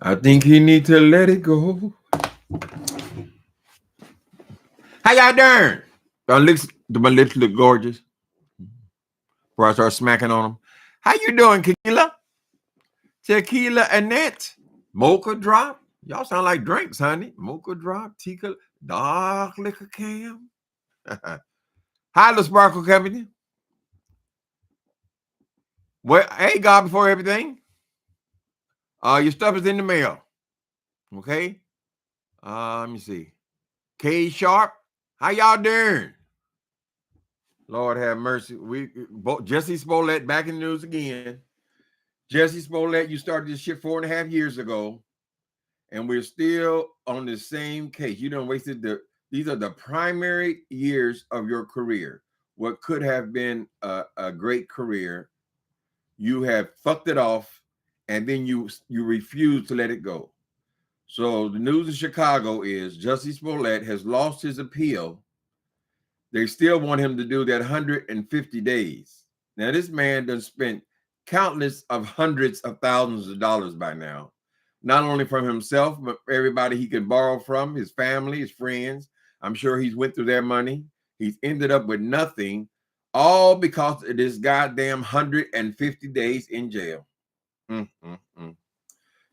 I think he need to let it go. How y'all doing? My lips look gorgeous. Before I start smacking on them. How you doing, Tequila? Tequila Annette. Mocha drop. Y'all sound like drinks, honey. Mocha drop, tequila, dark liquor cam. Hi, the Sparkle Company. Well, hey, God, before everything. Your stuff is in the mail. Okay. Let me see. K Sharp. How y'all doing? Lord have mercy. Jesse Smollett back in the news again. Jesse Smollett, you started this shit 4.5 years ago, and we're still on the same case. You done wasted these are the primary years of your career. What could have been a great career, you have fucked it off, and then you refuse to let it go. So the news in Chicago is Jesse Smollett has lost his appeal. They still want him to do that 150 days. Now, this man done spent countless of hundreds of thousands of dollars by now, not only from himself, but everybody he could borrow from, his family, his friends. I'm sure he's went through their money. He's ended up with nothing, all because of this goddamn 150 days in jail.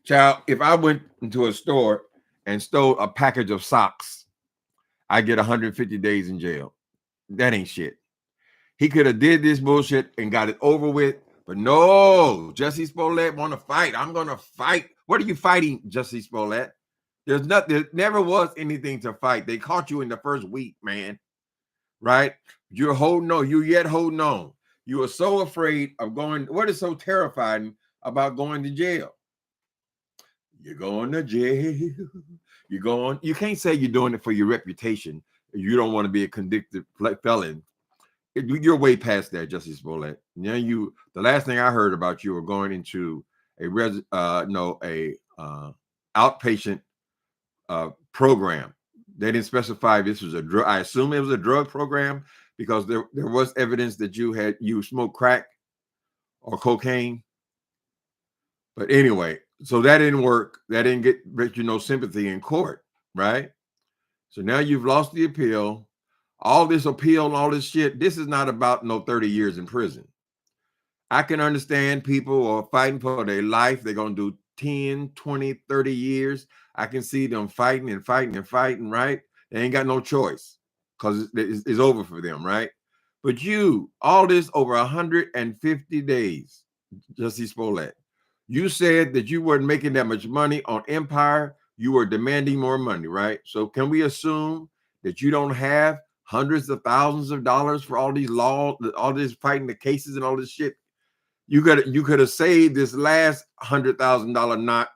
Child, if I went into a store and stole a package of socks, I get 150 days in jail. That ain't shit. He could have did this bullshit and got it over with, but no, Jesse Smollett want to fight. I'm going to fight. What are you fighting, Jesse Smollett? There never was anything to fight. They caught you in the first week, man. Right? You're holding on. You're yet holding on. You are so afraid of going. What is so terrifying about going to jail? You're going to jail. You can't say you're doing it for your reputation. You don't want to be a convicted felon. You're way past that, Jesse Smollett. Now the last thing I heard about you were going into a outpatient program. They didn't specify if this was a drug. I assume it was a drug program because there was evidence that you smoked crack or cocaine. But anyway, so that didn't work. That didn't get sympathy in court, right? So now you've lost the appeal. All this appeal and all this shit, this is not about no 30 years in prison. I can understand people are fighting for their life. They're going to do 10, 20, 30 years. I can see them fighting and fighting and fighting, right? They ain't got no choice because it's over for them, right? But all this over 150 days, Jesse Smollett, you said that you weren't making that much money on Empire. You were demanding more money, right? So can we assume that you don't have hundreds of thousands of dollars for all these laws, all this fighting the cases and all this shit? You could have saved this last $100,000 knot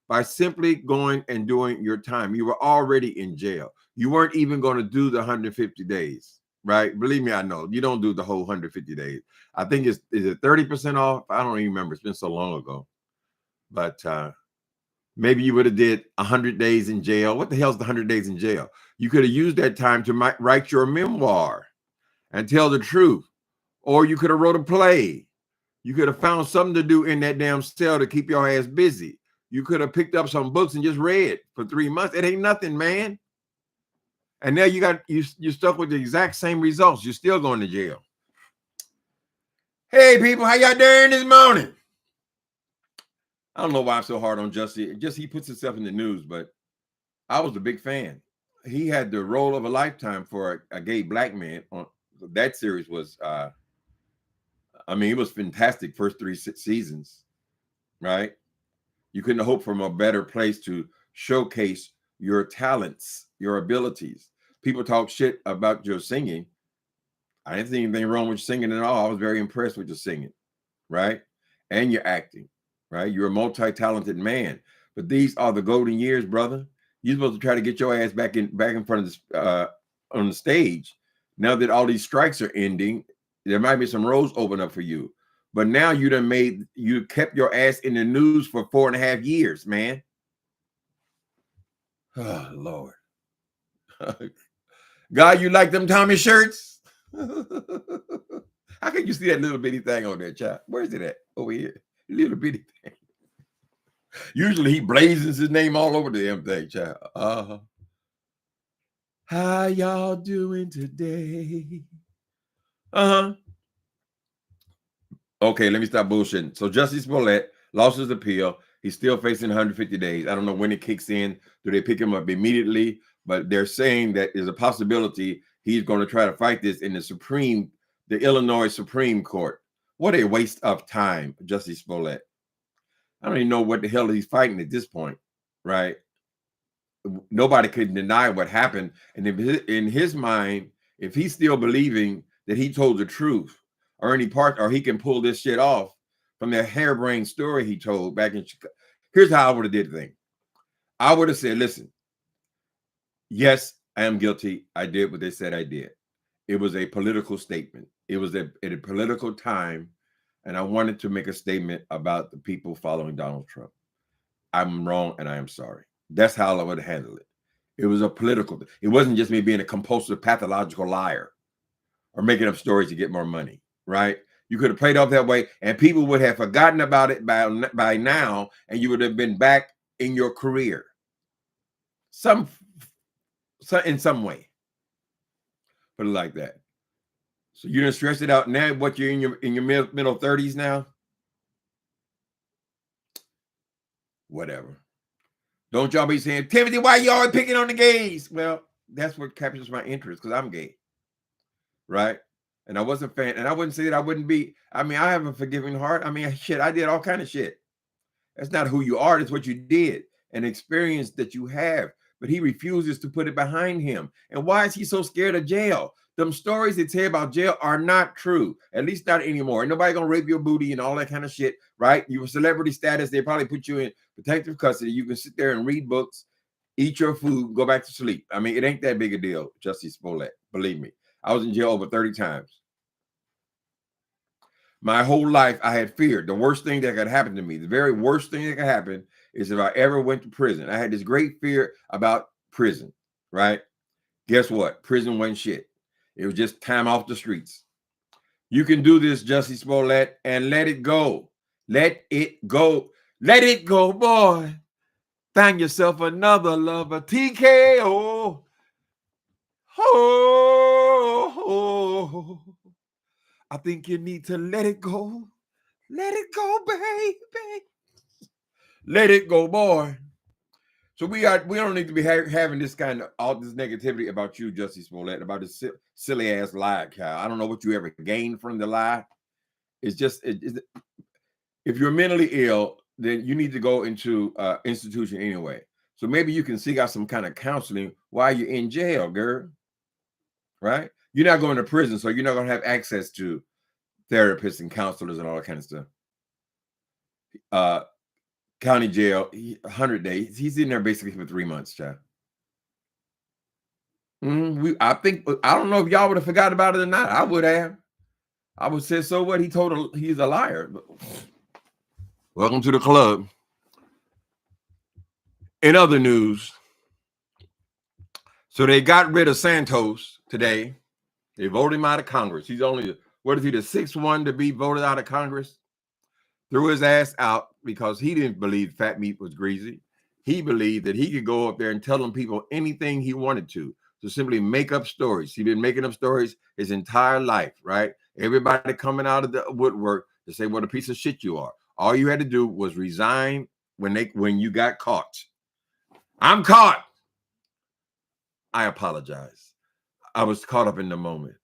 by simply going and doing your time. You were already in jail. You weren't even going to do the 150 days, right? Believe me, I know. You don't do the whole 150 days. I think is it 30% off? I don't even remember. It's been so long ago. But maybe you would have did 100 days in jail. What the hell's the 100 days in jail? You could have used that time to write your memoir and tell the truth. Or you could have wrote a play. You could have found something to do in that damn cell to keep your ass busy. You could have picked up some books and just read for 3 months. It ain't nothing, man. And now you're stuck with the exact same results. You're still going to jail. Hey, people, how y'all doing this morning? I don't know why I'm so hard on Jesse. He puts himself in the news, but I was a big fan. He had the role of a lifetime for a gay black man. That series was, it was fantastic. First 3 seasons, right? You couldn't hope for a better place to showcase your talents, your abilities. People talk shit about your singing. I didn't see anything wrong with singing at all. I was very impressed with your singing, right? And your acting, right? You're a multi-talented man. But these are the golden years, brother. You're supposed to try to get your ass back in front of the on the stage. Now that all these strikes are ending, there might be some roads open up for you. But now you kept your ass in the news for 4.5 years, man. Oh, Lord. God, you like them Tommy shirts? How can you see that little bitty thing on there, child? Where's it at? Over here. Little bitty thing. Usually he blazes his name all over the damn thing, child. How y'all doing today? Okay, let me stop bullshitting. So Jesse Smollett lost his appeal. He's still facing 150 days. I don't know when it kicks in. Do they pick him up immediately? But they're saying that there's a possibility he's going to try to fight this in the Illinois Supreme Court. What a waste of time, Jesse Smollett. I don't even know what the hell he's fighting at this point, right? Nobody could deny what happened. And if in his mind, if he's still believing that he told the truth or any part, or he can pull this shit off from that harebrained story he told back in Chicago. Here's how I would have did the thing. I would have said, listen, yes, I am guilty. I did what they said I did. It was a political statement. It was at a political time, and I wanted to make a statement about the people following Donald Trump. I'm wrong, and I am sorry. That's how I would handle it. It was a political. It wasn't just me being a compulsive, pathological liar or making up stories to get more money, right? You could have played off that way, and people would have forgotten about it by now, and you would have been back in your career, in some way. Put it like that. So you done stressed it out now. What, you're in your middle 30s now? Whatever. Don't y'all be saying, Timothy, why you always picking on the gays? Well, that's what captures my interest, because I'm gay, right? And I wasn't a fan, and I wouldn't say that I wouldn't be. I mean, I have a forgiving heart. I mean, shit, I did all kind of shit. That's not who you are. That's what you did, an experience that you have. But he refuses to put it behind him. And why is he so scared of jail? Them stories they tell about jail are not true, at least not anymore. Ain't nobody gonna rape your booty and all that kind of shit, right? You were celebrity status. They probably put you in protective custody. You can sit there and read books, eat your food, go back to sleep. I mean, it ain't that big a deal, Jesse Smollett. Believe me. I was in jail over 30 times. My whole life, I had feared the worst thing that could happen to me. The very worst thing that could happen is if I ever went to prison. I had this great fear about prison, right? Guess what? Prison wasn't shit. It was just time off the streets. You can do this, Jesse Smollett, and let it go. Let it go. Let it go, boy. Find yourself another lover. TKO. Oh. I think you need to let it go. Let it go, baby. Let it go, boy. So we don't need to be having this kind of all this negativity about you, Jesse Smollett, about this silly ass lie, Kyle. I don't know what you ever gained from the lie. It's just if you're mentally ill, then you need to go into institution anyway. So maybe you can seek out some kind of counseling while you're in jail, girl. Right? You're not going to prison, so you're not going to have access to therapists and counselors and all that kind of stuff. County jail, 100 days. He's in there basically for 3 months, child. I don't know if y'all would have forgot about it or not. I would have. I would say, so what? He's a liar. Welcome to the club. In other news, so they got rid of Santos today. They voted him out of Congress. He's only, what is he, the sixth one to be voted out of Congress? Threw his ass out because he didn't believe fat meat was greasy. He believed that he could go up there and tell them people anything he wanted to simply make up stories. He's been making up stories his entire life, right? Everybody coming out of the woodwork to say what a piece of shit you are. All you had to do was resign when you got caught. I'm caught. I apologize. I was caught up in the moment.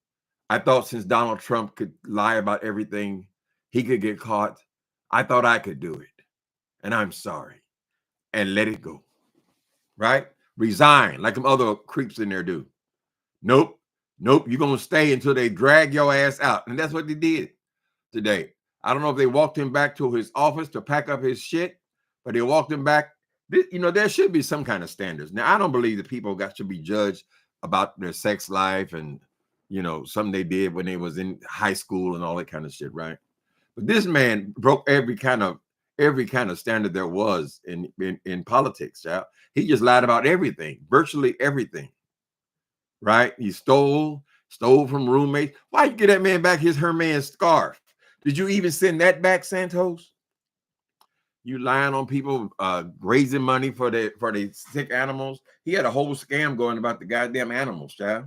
I thought since Donald Trump could lie about everything, he could get caught. I thought I could do it. And I'm sorry. And let it go. Right? Resign like them other creeps in there do. Nope. You're going to stay until they drag your ass out. And that's what they did today. I don't know if they walked him back to his office to pack up his shit, but they walked him back. You know, there should be some kind of standards. Now, I don't believe that people should be judged about their sex life and, you know, something they did when they was in high school and all that kind of shit, right? But this man broke every kind of standard there was in politics. Yeah? He just lied about everything, virtually everything. Right? He stole from roommates. Why you get that man back his Hermes scarf? Did you even send that back, Santos? You lying on people, raising money for the sick animals. He had a whole scam going about the goddamn animals, child.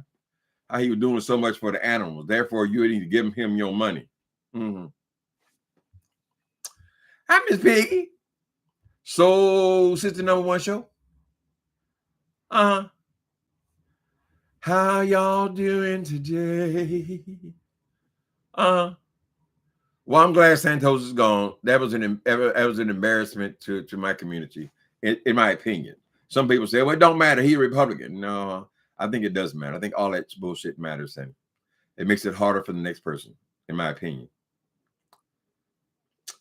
How he was doing so much for the animals. Therefore, you need to give him your money. Mm-hmm. Hi, Miss Piggy. So, sister number one show. How y'all doing today? Well, I'm glad Santos is gone. That was an embarrassment to my community, in my opinion. Some people say, well, it don't matter. He's a Republican. No, I think it does matter. I think all that bullshit matters, and it makes it harder for the next person, in my opinion.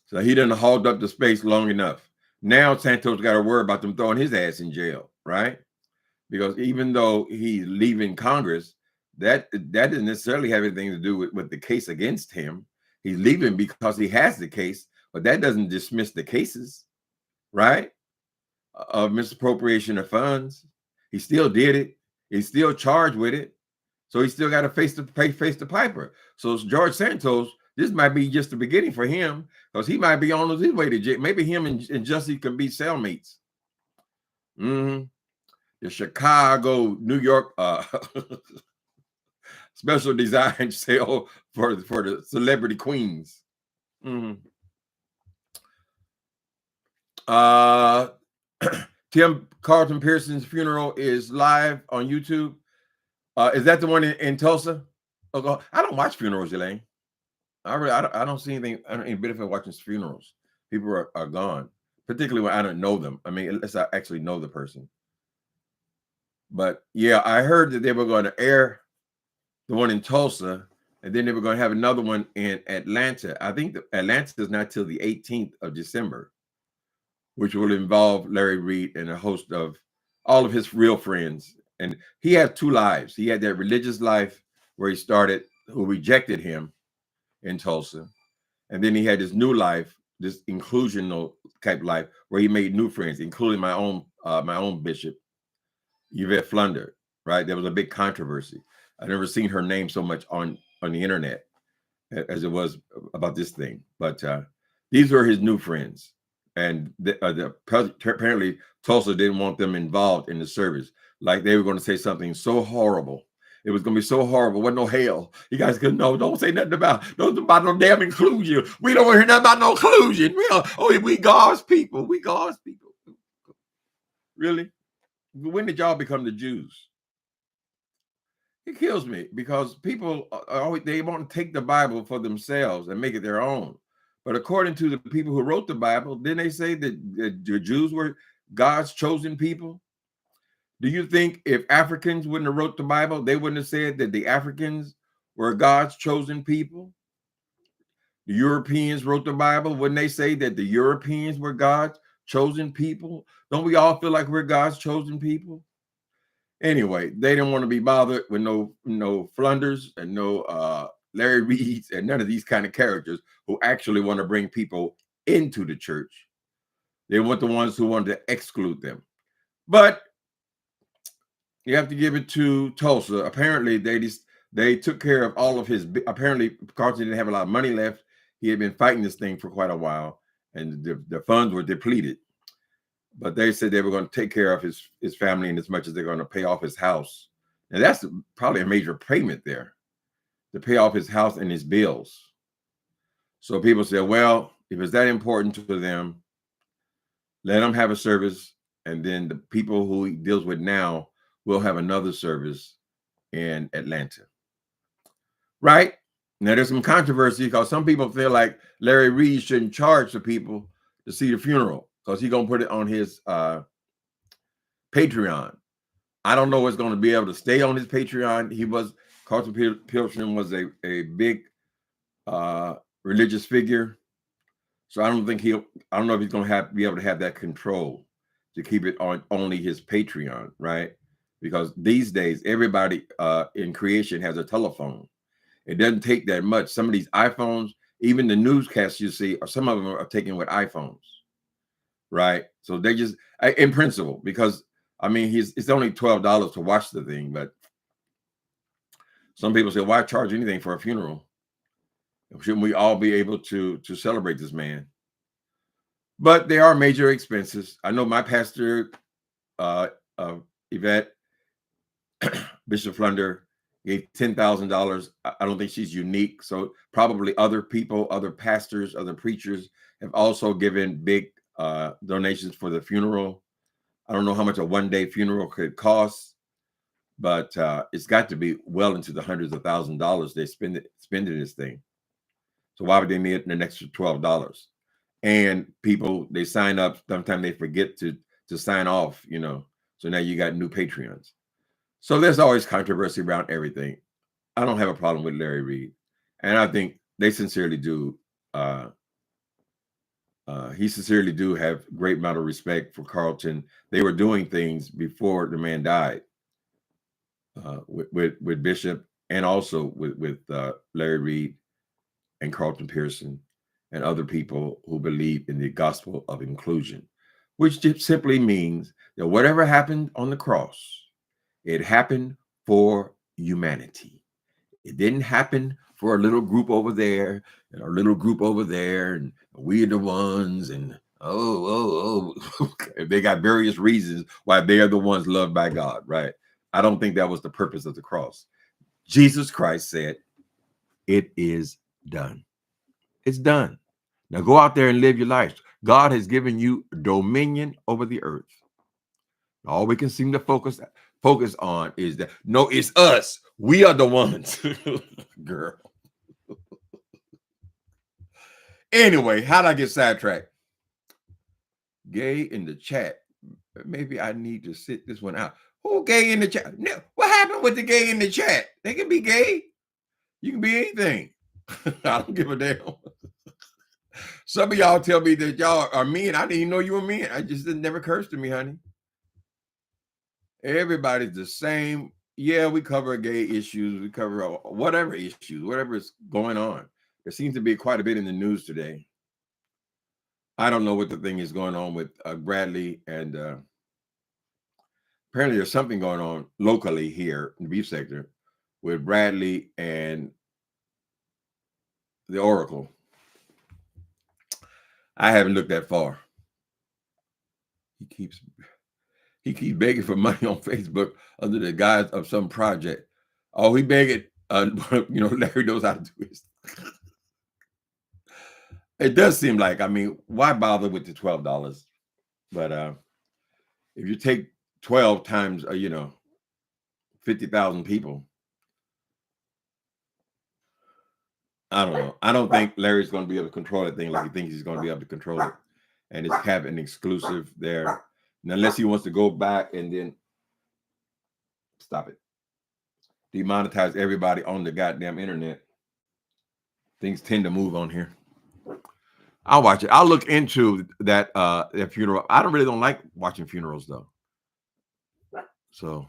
So he done hauled up the space long enough. Now Santos got to worry about them throwing his ass in jail, right? Because even though he's leaving Congress, that doesn't necessarily have anything to do with the case against him. He's leaving because he has the case, but that doesn't dismiss the cases, right? Of misappropriation of funds. He still did it. He's still charged with it. So he still got to face the piper. So George Santos, this might be just the beginning for him, because he might be on his way to jail. Maybe him and JUSSIE can be cellmates. Mm-hmm. The Chicago, New York special design sale for the celebrity queens. Mm-hmm. Tim Carlton Pearson's funeral is live on YouTube. Is that the one in Tulsa? Oh, I don't watch funerals, Elaine. I don't see anything. I don't any benefit watching funerals. People are gone, particularly when I don't know them. I mean, unless I actually know the person. But yeah, I heard that they were going to air the one in Tulsa, and then they were going to have another one in Atlanta. I think Atlanta is not till the 18th of December, which will involve Larry Reed and a host of all of his real friends. And he had two lives. He had that religious life where he started, who rejected him in Tulsa. And then he had this new life, this inclusional type life, where he made new friends, including my own bishop, Yvette Flunder, right? There was a big controversy. I've never seen her name so much on the internet as it was about this thing. But these were his new friends. And apparently Tulsa didn't want them involved in the service. Like they were going to say something so horrible. It was going to be so horrible. Wasn't no hell. You guys could no, don't say nothing about no damn inclusion. We don't want to hear nothing about no inclusion. We God's people. We God's people. Really? When did y'all become the Jews? It kills me because people always they want to take the Bible for themselves and make it their own. But according to the people who wrote the Bible, didn't they say that the Jews were God's chosen people? Do you think if Africans wouldn't have wrote the Bible, they wouldn't have said that the Africans were God's chosen people? The Europeans wrote the Bible. Wouldn't they say that the Europeans were God's chosen people? Don't we all feel like we're God's chosen people? Anyway, they didn't want to be bothered with no Flunders and no Larry Reeds and none of these kind of characters who actually want to bring people into the church. They want the ones who wanted to exclude them. But you have to give it to Tulsa. Apparently, they took care of all of his. Apparently, Carlton didn't have a lot of money left. He had been fighting this thing for quite a while, and the funds were depleted. But they said they were going to take care of his family in as much as they're going to pay off his house. And that's probably a major payment there, to pay off his house and his bills. So people say, well, if it's that important to them, let them have a service, and then the people who he deals with now will have another service in Atlanta. Right? Now, there's some controversy because some people feel like Larry Reed shouldn't charge the people to see the funeral because he's going to put it on his Patreon. I don't know what's going to be able to stay on his Patreon. Carlton Pearson was a big religious figure. So I don't know if he's going to be able to have that control to keep it on only his Patreon, right? Because these days, everybody in creation has a telephone. It doesn't take that much. Some of these iPhones, even the newscasts you see, some of them are taken with iPhones, right? So they just, in principle, because I mean, it's only $12 to watch the thing, but some people say, why charge anything for a funeral? Shouldn't we all be able to celebrate this man? But there are major expenses. I know my pastor, uh, Yvette, Bishop Flunder, gave $10,000. I don't think she's unique. So probably other people, other pastors, other preachers have also given big donations for the funeral. I don't know how much a one-day funeral could cost, but it's got to be well into the hundreds of $1,000s they spending this thing. So why would they need an extra $12? And people, they sign up, sometimes they forget to sign off, you know. So now you got new Patreons. So there's always controversy around everything. I don't have a problem with Larry Reed, and I think they sincerely do. He sincerely do have great amount of respect for Carlton. They were doing things before the man died with Bishop, and also with Larry Reed and Carlton Pearson and other people who believe in the gospel of inclusion, which just simply means that whatever happened on the cross, it happened for humanity. It didn't happen for a little group over there and a little group over there, and we're the ones, and they got various reasons why they are the ones loved by God, right? I don't think that was the purpose of the cross. Jesus Christ said, "It is done." It's done. Now go out there and live your life. God has given you dominion over the earth. All we can seem to focus on is that, no, it's us. We are the ones. Girl. Anyway, how'd I get sidetracked? Gay in the chat. Maybe I need to sit this one out. Who gay in the chat? No, what happened with the gay in the chat? They can be gay. You can be anything. I don't give a damn. Some of y'all tell me that y'all are men. I didn't even know you were men. It never occurs to me, honey. Everybody's the same. Yeah, we cover gay issues. We cover whatever issues, whatever is going on. There seems to be quite a bit in the news today. I don't know what the thing is going on with Bradley, and apparently there's something going on locally here in the beef sector with Bradley and the Oracle. I haven't looked that far. He keeps begging for money on Facebook under the guise of some project. Oh, he begging, Larry knows how to do this. It does seem like, I mean, why bother with the $12? But if you take 12 times, 50,000 people, I don't know. I don't think Larry's going to be able to control that thing like he thinks he's going to be able to control it. And it's have an exclusive there. And unless he wants to go back and then stop it, demonetize everybody on the goddamn internet. Things tend to move on here. I'll watch it. I'll look into that funeral. I don't like watching funerals though. So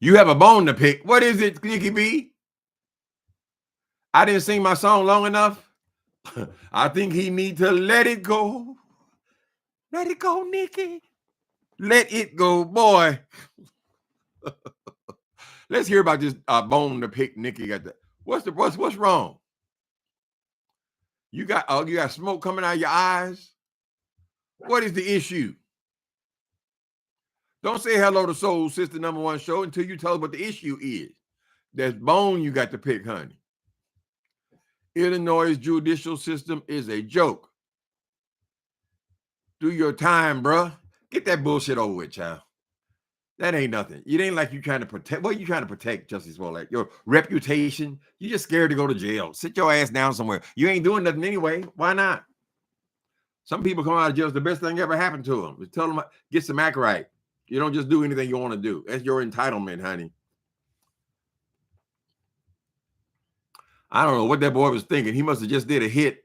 you have a bone to pick. What is it, Nikki B? I didn't sing my song long enough. I think he needs to let it go. Let it go, Nikki. Let it go, boy. Let's hear about this bone to pick Nikki got that. What's wrong? You got smoke coming out of your eyes. What is the issue? Don't say hello to Soul Sister #1 show until you tell us what the issue is. There's bone you got to pick, honey. Illinois' judicial system is a joke. Do your time, bruh. Get that bullshit over with, child. That ain't nothing. It ain't like you trying to protect. What are you trying to protect, Jesse Smollett? Your reputation? You just scared to go to jail. Sit your ass down somewhere. You ain't doing nothing anyway. Why not? Some people come out of jail. The best thing ever happened to them. Just tell them, get some act right. You don't just do anything you want to do. That's your entitlement, honey. I don't know what that boy was thinking. He must have just did a hit,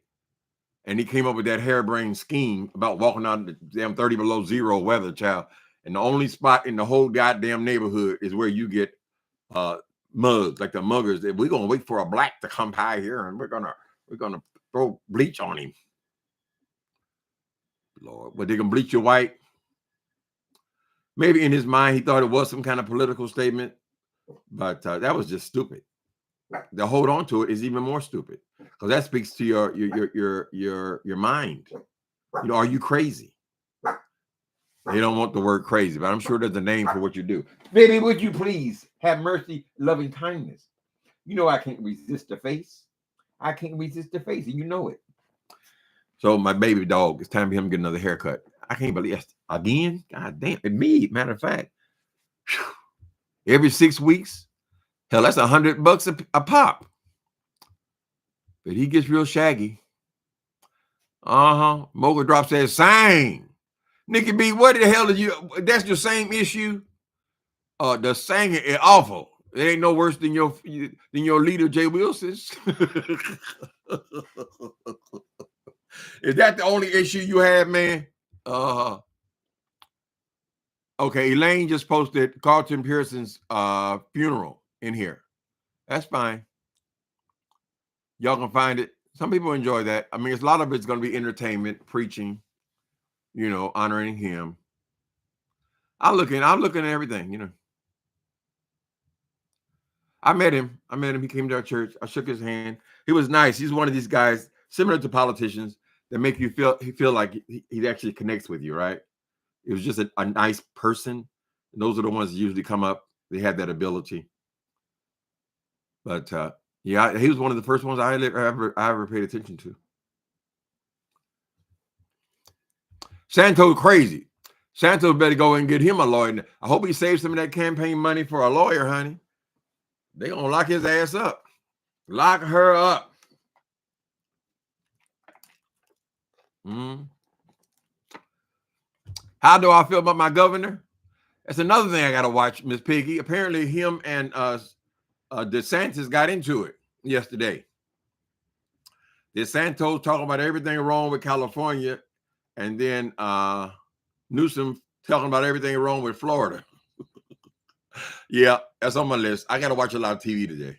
and he came up with that harebrained scheme about walking out in the damn 30 below zero weather, child. And the only spot in the whole goddamn neighborhood is where you get mugs, like the muggers. We're gonna wait for a black to come by here, and we're gonna throw bleach on him. Lord, but they can bleach you white. Maybe in his mind he thought it was some kind of political statement, but that was just stupid. to hold on to it is even more stupid, because that speaks to your mind. You know, are you crazy? They don't want the word crazy, but I'm sure there's a name for what you do. Baby, would you please have mercy, loving kindness? You know, I can't resist the face. I can't resist the face, and you know it. So my baby dog, it's time for him to get another haircut. I can't believe it. Again. God damn it. Me, matter of fact, every 6 weeks, hell, that's $100 a pop. But he gets real shaggy. Mocha Drop says, same. Nikki B, what the hell did you? That's your same issue. The singing is awful. It ain't no worse than your leader, Jay Wilson's. Is that the only issue you have, man? Okay, Elaine just posted Carlton Pearson's funeral in here. That's fine. Y'all can find it. Some people enjoy that. I mean, a lot of it's going to be entertainment, preaching, you know, honoring him. I'm looking at everything, you know. I met him. He came to our church. I shook his hand. He was nice. He's one of these guys, similar to politicians, that make you feel like he actually connects with you, right? It was just a nice person. And those are the ones that usually come up. They have that ability. But yeah, he was one of the first ones I ever paid attention to. Santos crazy. Santos better go and get him a lawyer. I hope he saves some of that campaign money for a lawyer, honey. They gonna lock his ass up. Lock her up. How do I feel about my governor? That's another thing I gotta watch, Miss Piggy. Apparently, him and DeSantis got into it yesterday. DeSantis talking about everything wrong with California, and then Newsom talking about everything wrong with Florida. Yeah, that's on my list. I got to watch a lot of TV today.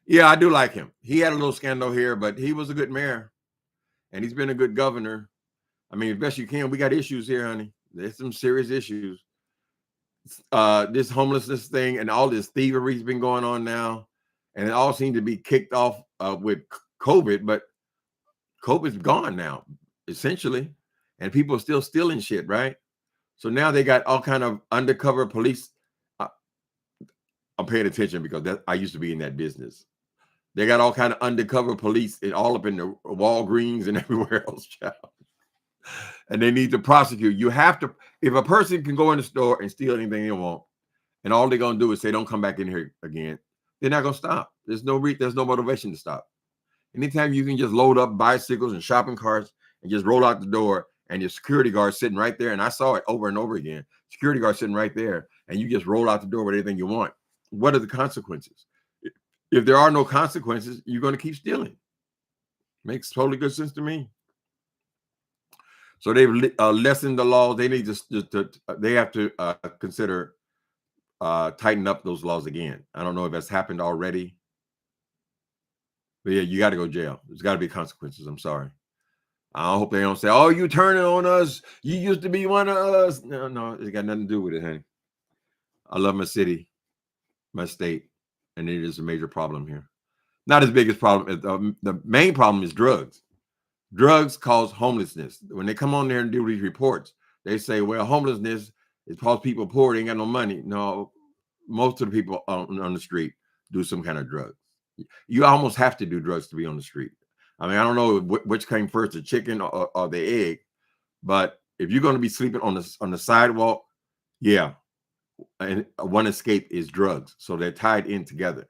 Yeah, I do like him. He had a little scandal here, but he was a good mayor, and he's been a good governor. I mean, as best you can. We got issues here, honey. There's some serious issues. This homelessness thing and all this thievery's been going on now, and it all seemed to be kicked off with COVID, but COVID's gone now, essentially, and people are still stealing shit, right? So now they got all kind of undercover police. I'm paying attention because I used to be in that business. They got all kind of undercover police and all up in the Walgreens and everywhere else, child. And they need to prosecute. You have to, if a person can go in the store and steal anything they want, and all they're gonna do is say, "Don't come back in here again," they're not gonna stop. There's no motivation to stop. Anytime you can just load up bicycles and shopping carts and just roll out the door, and your security guard sitting right there, and I saw it over and over again. Security guard sitting right there, and you just roll out the door with anything you want. What are the consequences? If there are no consequences, you're going to keep stealing. Makes totally good sense to me. So they've lessened the laws. They need they have to consider tighten up those laws again. I don't know if that's happened already. But yeah, you got to go to jail. There's got to be consequences. I'm sorry. I hope they don't say, "Oh, you turning on us. You used to be one of us." No, it got nothing to do with it, honey. I love my city, my state, and it is a major problem here. Not as big as problem. The main problem is drugs. Drugs cause homelessness. When they come on there and do these reports, they say, "Well, homelessness is because people poor, they ain't got no money." No, most of the people on the street do some kind of drugs. You almost have to do drugs to be on the street. I mean, I don't know which came first, the chicken or the egg, but if you're going to be sleeping on the sidewalk, yeah, and one escape is drugs, so they're tied in together.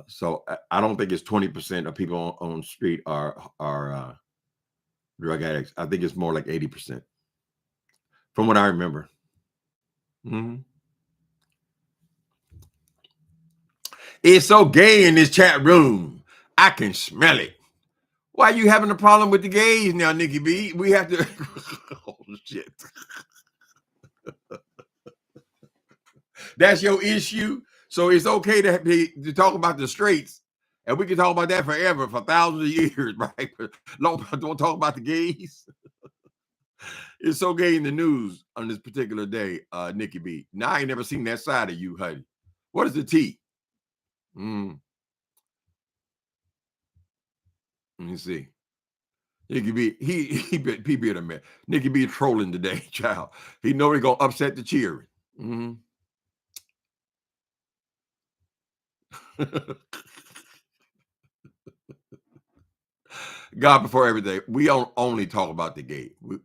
So I don't think it's 20% of people on the street are drug addicts. I think it's more like 80%, from what I remember. It's so gay in this chat room. I can smell it. Why are you having a problem with the gays now, Nikki B? We have to. Oh shit. That's your issue. So it's okay to talk about the straights, and we can talk about that forever, for thousands of years, right? But don't talk about the gays. It's so gay in the news on this particular day, Nikki B. Now I ain't never seen that side of you, honey. What is the T? Let me see. Nikki B, he be a man. Nikki B trolling today, child. He know he gonna upset the cheering. Mm-hmm. God before everything. We don't only talk about the gate. We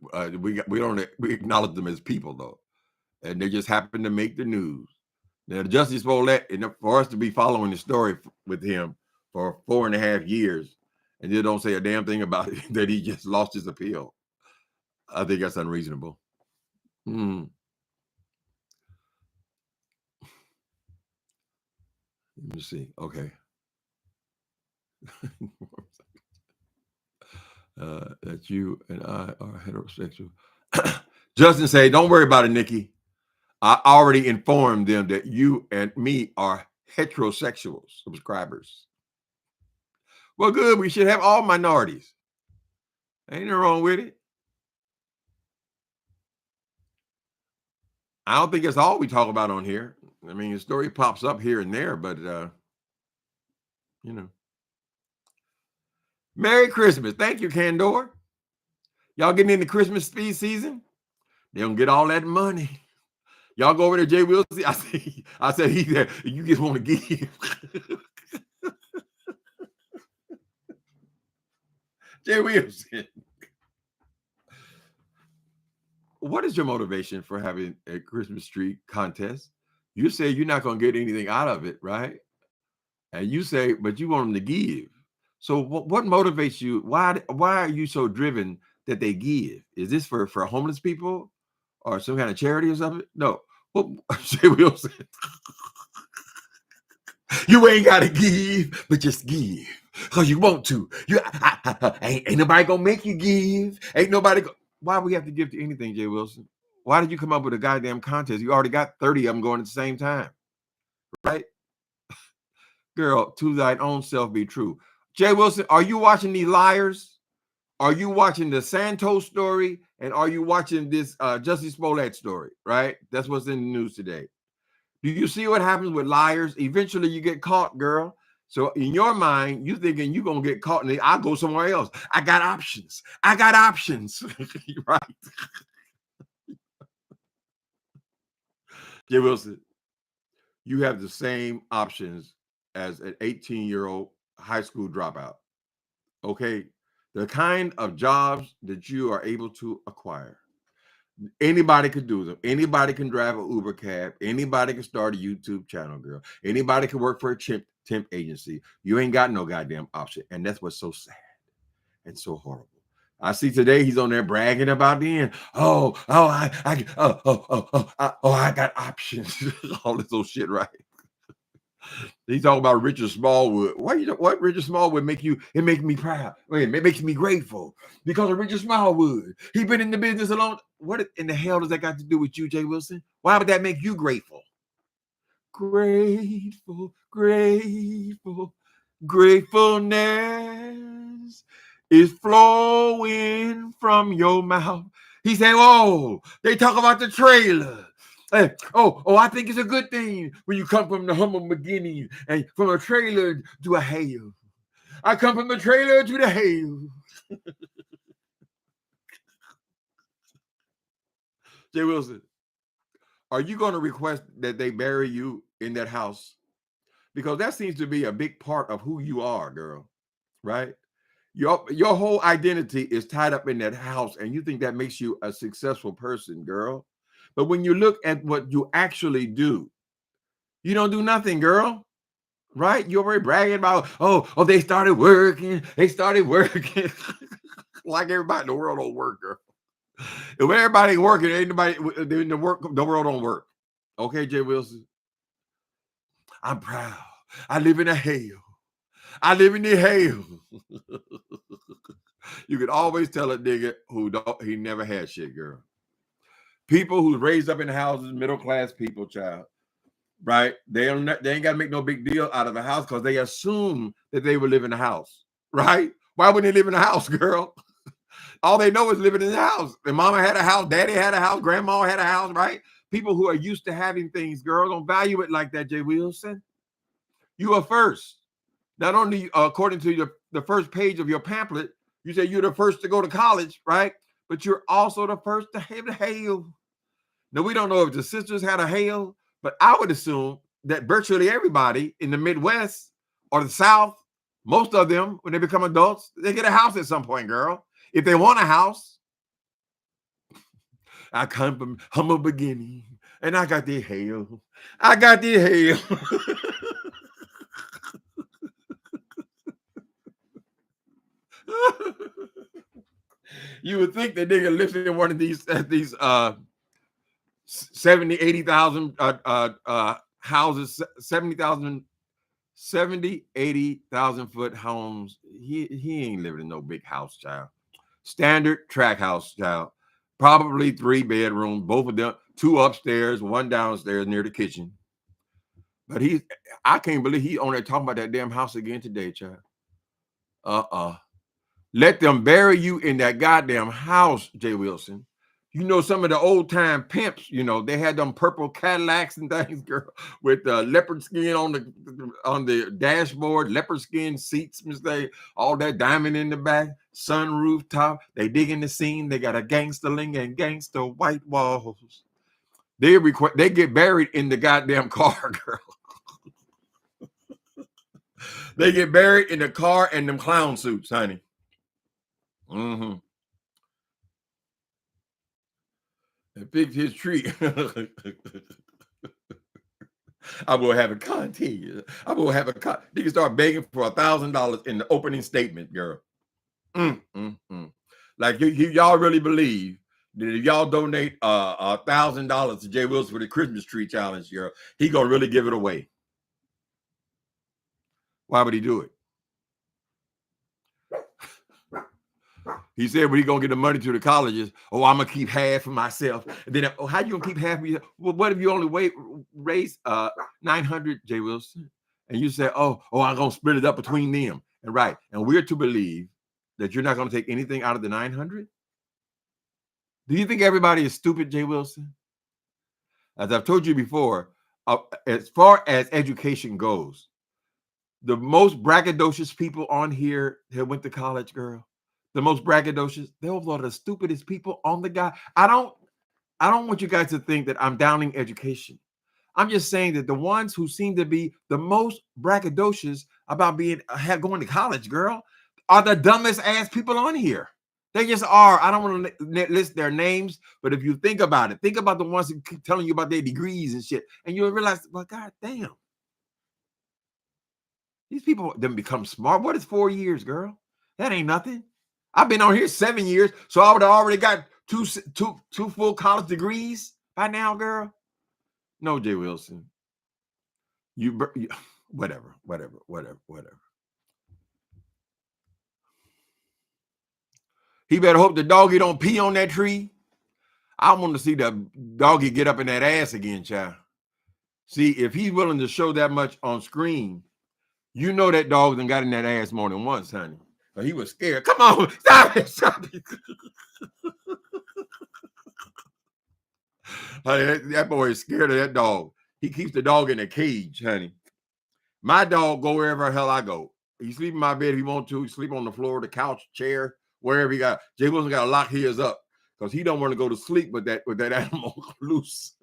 acknowledge them as people though, and they just happen to make the news. Now, Jesse Smollett, and for us to be following the story with him for 4.5 years, and they don't say a damn thing about it, that he just lost his appeal. I think that's unreasonable. Mm. Let me see. Okay. That you and I are heterosexual. Justin say, don't worry about it, Nikki. I already informed them that you and me are heterosexual subscribers. Well, good. We should have all minorities. Ain't nothing wrong with it. I don't think that's all we talk about on here. I mean, the story pops up here and there, but you know. Merry Christmas. Thank you, Candor. Y'all getting into Christmas speed season? They don't get all that money. Y'all go over to Jay Wilson. I said he there. You just want to give. Jay Wilson. What is your motivation for having a Christmas tree contest? You say you're not going to get anything out of it, right? And you say, but you want them to give. So what motivates you? Why are you so driven that they give? Is this for homeless people or some kind of charity or something? No. Well, Jay Wilson, you ain't got to give, but just give because you want to. Ain't nobody going to make you give. Ain't nobody. Why we have to give to anything, Jay Wilson? Why did you come up with a goddamn contest? You already got 30 of them going at the same time, right? Girl, to thine own self be true. Jay Wilson, are you watching these liars? Are you watching the Santos story? And are you watching this Jesse Smollett story, right? That's what's in the news today. Do you see what happens with liars? Eventually you get caught, girl. So in your mind, you thinking you're going to get caught and I'll go somewhere else. I got options. Right? Jay Wilson, you have the same options as an 18-year-old high school dropout. Okay? The kind of jobs that you are able to acquire. Anybody could do them. Anybody can drive an Uber cab. Anybody can start a YouTube channel, girl. Anybody can work for a temp agency. You ain't got no goddamn option. And that's what's so sad and so horrible. I see today he's on there bragging about the end. I got options. All this old shit, right? He's talking about Richard Smallwood. What Richard Smallwood make you? It makes me proud. Wait, it makes me grateful because of Richard Smallwood. He's been in the business a long. What in the hell does that got to do with you, Jay Wilson? Why would that make you grateful? Grateful, grateful, gratefulness is flowing from your mouth. He said, "Oh, they talk about the trailer." Hey, I think it's a good thing when you come from the humble beginning and from a trailer to a hail. I come from the trailer to the hail. Jay Wilson, are you going to request that they bury you in that house? Because that seems to be a big part of who you are, girl, right? Your whole identity is tied up in that house, and you think that makes you a successful person, girl. But when you look at what you actually do, you don't do nothing, girl. Right? You're already bragging about, they started working. They started working. Like everybody in the world don't work, girl. If everybody working, ain't nobody in the world don't work. Okay, Jay Wilson? I'm proud. I live in a hail. I live in the hail. You can always tell a nigga he never had shit, girl. People who raised up in houses, middle class people, child, right? They ain't got to make no big deal out of a house because they assume that they would live in a house, right? Why would they live in a house, girl? All they know is living in the house. Their mama had a house, daddy had a house, grandma had a house, right? People who are used to having things, girl, don't value it like that, Jay Wilson. You are first. Not only according to the first page of your pamphlet, you say you're the first to go to college, right? But you're also the first to have the hail. Now, we don't know if the sisters had a hail, but I would assume that virtually everybody in the Midwest or the South, most of them, when they become adults, they get a house at some point, girl. If they want a house. I come from humble beginning, and I got the hail. I got the hail. You would think that nigga lives in one of these 70, 80,000 houses, 70,000, 70, 80,000 foot homes. He ain't living in no big house, child. Standard track house, child. Probably 3 bedrooms, both of them, 2 upstairs, 1 downstairs near the kitchen. But I can't believe he on there talking about that damn house again today, child. Let them bury you in that goddamn house, Jay Wilson. You know, some of the old time pimps, you know, they had them purple Cadillacs and things, girl, with leopard skin on the dashboard, leopard skin seats, all that diamond in the back, sunroof top. They dig in the scene. They got a gangsterling and gangster white walls. They get buried in the goddamn car, girl. They get buried in the car and them clown suits, honey. Mm-hmm. And fix his tree. I will have a contest. I will have a contest. You can start begging for $1,000 in the opening statement, girl. Like y'all really believe that if y'all donate $1,000 to Jay Wilson for the Christmas tree challenge, girl, he gonna really give it away. Why would he do it? He said when he gonna get the money to the colleges, oh, I'm gonna keep half for myself. And then, oh, how you gonna keep half of yourself? Well, what if you only raise 900, Jay Wilson? And you say, oh, I'm gonna split it up between them. And right, and we're to believe that you're not gonna take anything out of the 900? Do you think everybody is stupid, Jay Wilson? As I've told you before, as far as education goes, the most braggadocious people on here that went to college, girl, the most braggadocious, those are the stupidest people on the guy. I don't want you guys to think that I'm downing education. I'm just saying that the ones who seem to be the most braggadocious about going to college, girl, are the dumbest ass people on here. They just are. I don't want to list their names, but if you think about it, think about the ones who keep telling you about their degrees and shit, and you'll realize, well, god damn, these people didn't become smart. What is 4 years, girl? That ain't nothing. I've been on here 7 years, so I would have already got two full college degrees by now, girl. No, Jay Wilson. You whatever. He better hope the doggy don't pee on that tree. I want to see the doggy get up in that ass again, child. See, if he's willing to show that much on screen, you know that dog done got in that ass more than once, honey. But he was scared. Come on, stop it. Honey, that boy is scared of that dog. He keeps the dog in a cage, honey. My dog go wherever the hell I go. He sleep in my bed if he want to. He sleep on the floor, the couch, chair, wherever he got. Jay Wilson got to lock his up because he don't want to go to sleep with that animal loose.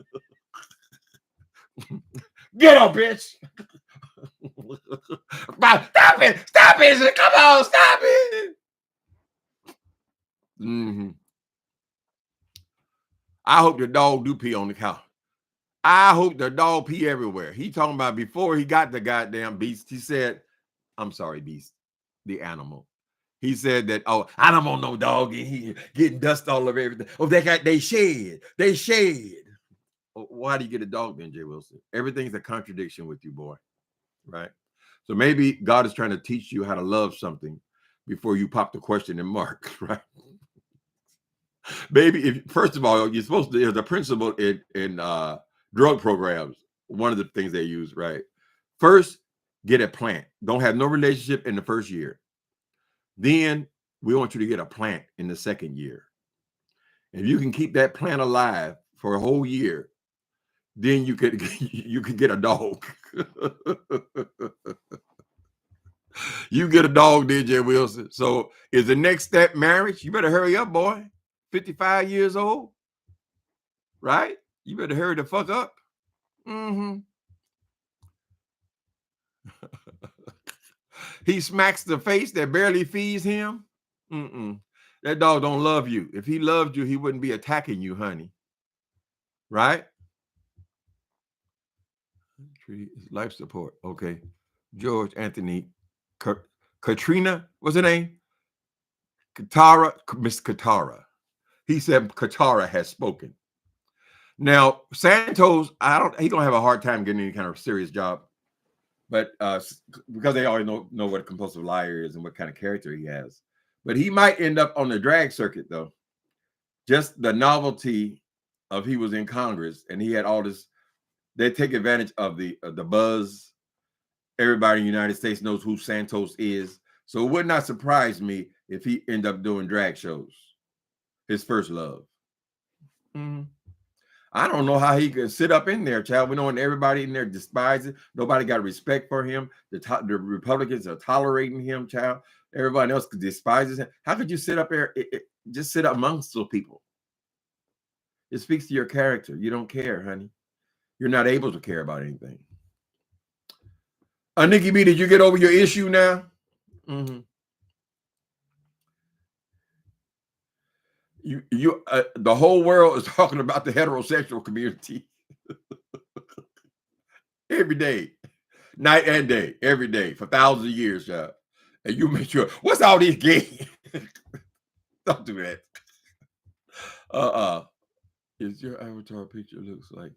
Get up, bitch. Stop it. Come on, stop it. I hope the dog do pee on the couch. I hope the dog pee everywhere. He talking about before he got the goddamn beast. He said, I'm sorry, beast, the animal. He said that, oh, I don't want no dog in here getting dust all over everything. Oh, they shed. Why do you get a dog then, Jay Wilson? Everything's a contradiction with you, boy. Right? So maybe God is trying to teach you how to love something before you pop the question mark, right? Maybe first of all, you're supposed to, there's a principle in drug programs. One of the things they use, right? First, get a plant. Don't have no relationship in the first year. Then we want you to get a plant in the second year. If you can keep that plant alive for a whole year, then you could get a dog. You get a dog, then, Jay Wilson. So is the next step marriage? You better hurry up, boy. 55 years old, right? You better hurry the fuck up. He smacks the face that barely feeds him. That dog don't love you. If he loved you, he wouldn't be attacking you, honey. Right? Life support. Okay. George Anthony. Katrina, what's her name? Katara, Miss Katara. He said Katara has spoken. Now, Santos, he don't have a hard time getting any kind of serious job, but because they already know what a compulsive liar is and what kind of character he has. But he might end up on the drag circuit, though. Just the novelty of he was in Congress and he had all this. They take advantage of the buzz. Everybody in the United States knows who Santos is. So it would not surprise me if he end up doing drag shows. His first love. I don't know how he could sit up in there, child. We know everybody in there despises. Nobody got respect for him. The Republicans are tolerating him, child. Everybody else despises him. How could you sit up there, just sit amongst those people? It speaks to your character. You don't care, honey. You're not able to care about anything. Nikki B, did you get over your issue now? The whole world is talking about the heterosexual community every day, night and day, every day for thousands of years, child. And you make sure, what's all these gays? Don't do that. Is your avatar picture looks like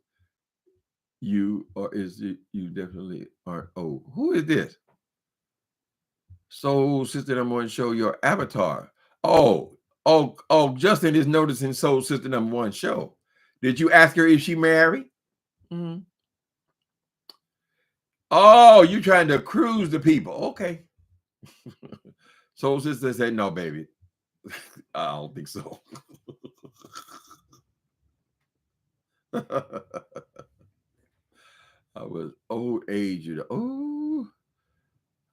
you, or is it you definitely aren't old? Who is this? Soul Sister Number One, show your avatar. Oh, Justin is noticing Soul Sister Number One show. Did you ask her if she married? Oh, you trying to cruise the people. Okay. Soul Sister said, no, baby. I don't think so. I was old age.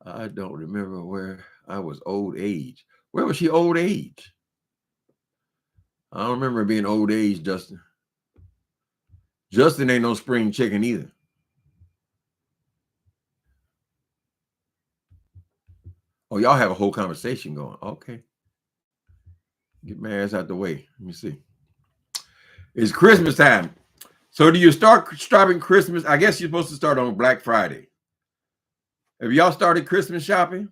I don't remember where I was old age. Where was she old age? I don't remember being old age, Justin. Justin ain't no spring chicken either. Oh, y'all have a whole conversation going. Okay. Get my ass out the way. Let me see. It's Christmas time. So do you start shopping Christmas? I guess you're supposed to start on Black Friday. Have y'all started Christmas shopping?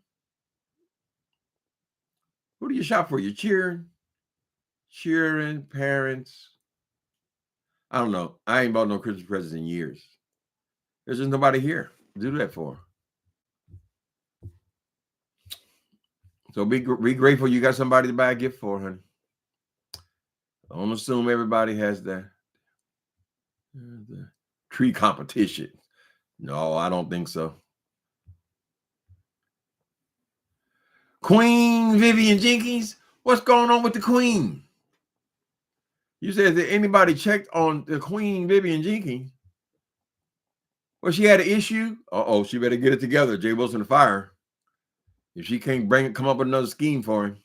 Who do you shop for? Your cheering parents. I don't know. I ain't bought no Christmas presents in years. There's just nobody here to do that for. So be grateful you got somebody to buy a gift for, honey. Don't assume everybody has the tree competition. No, I don't think so. Queen Vivian Jenkins, what's going on with the Queen? You said that anybody checked on the Queen Vivian Jenkins? Well, she had an issue. She better get it together. Jay Wilson to fire. If she can't come up with another scheme for him.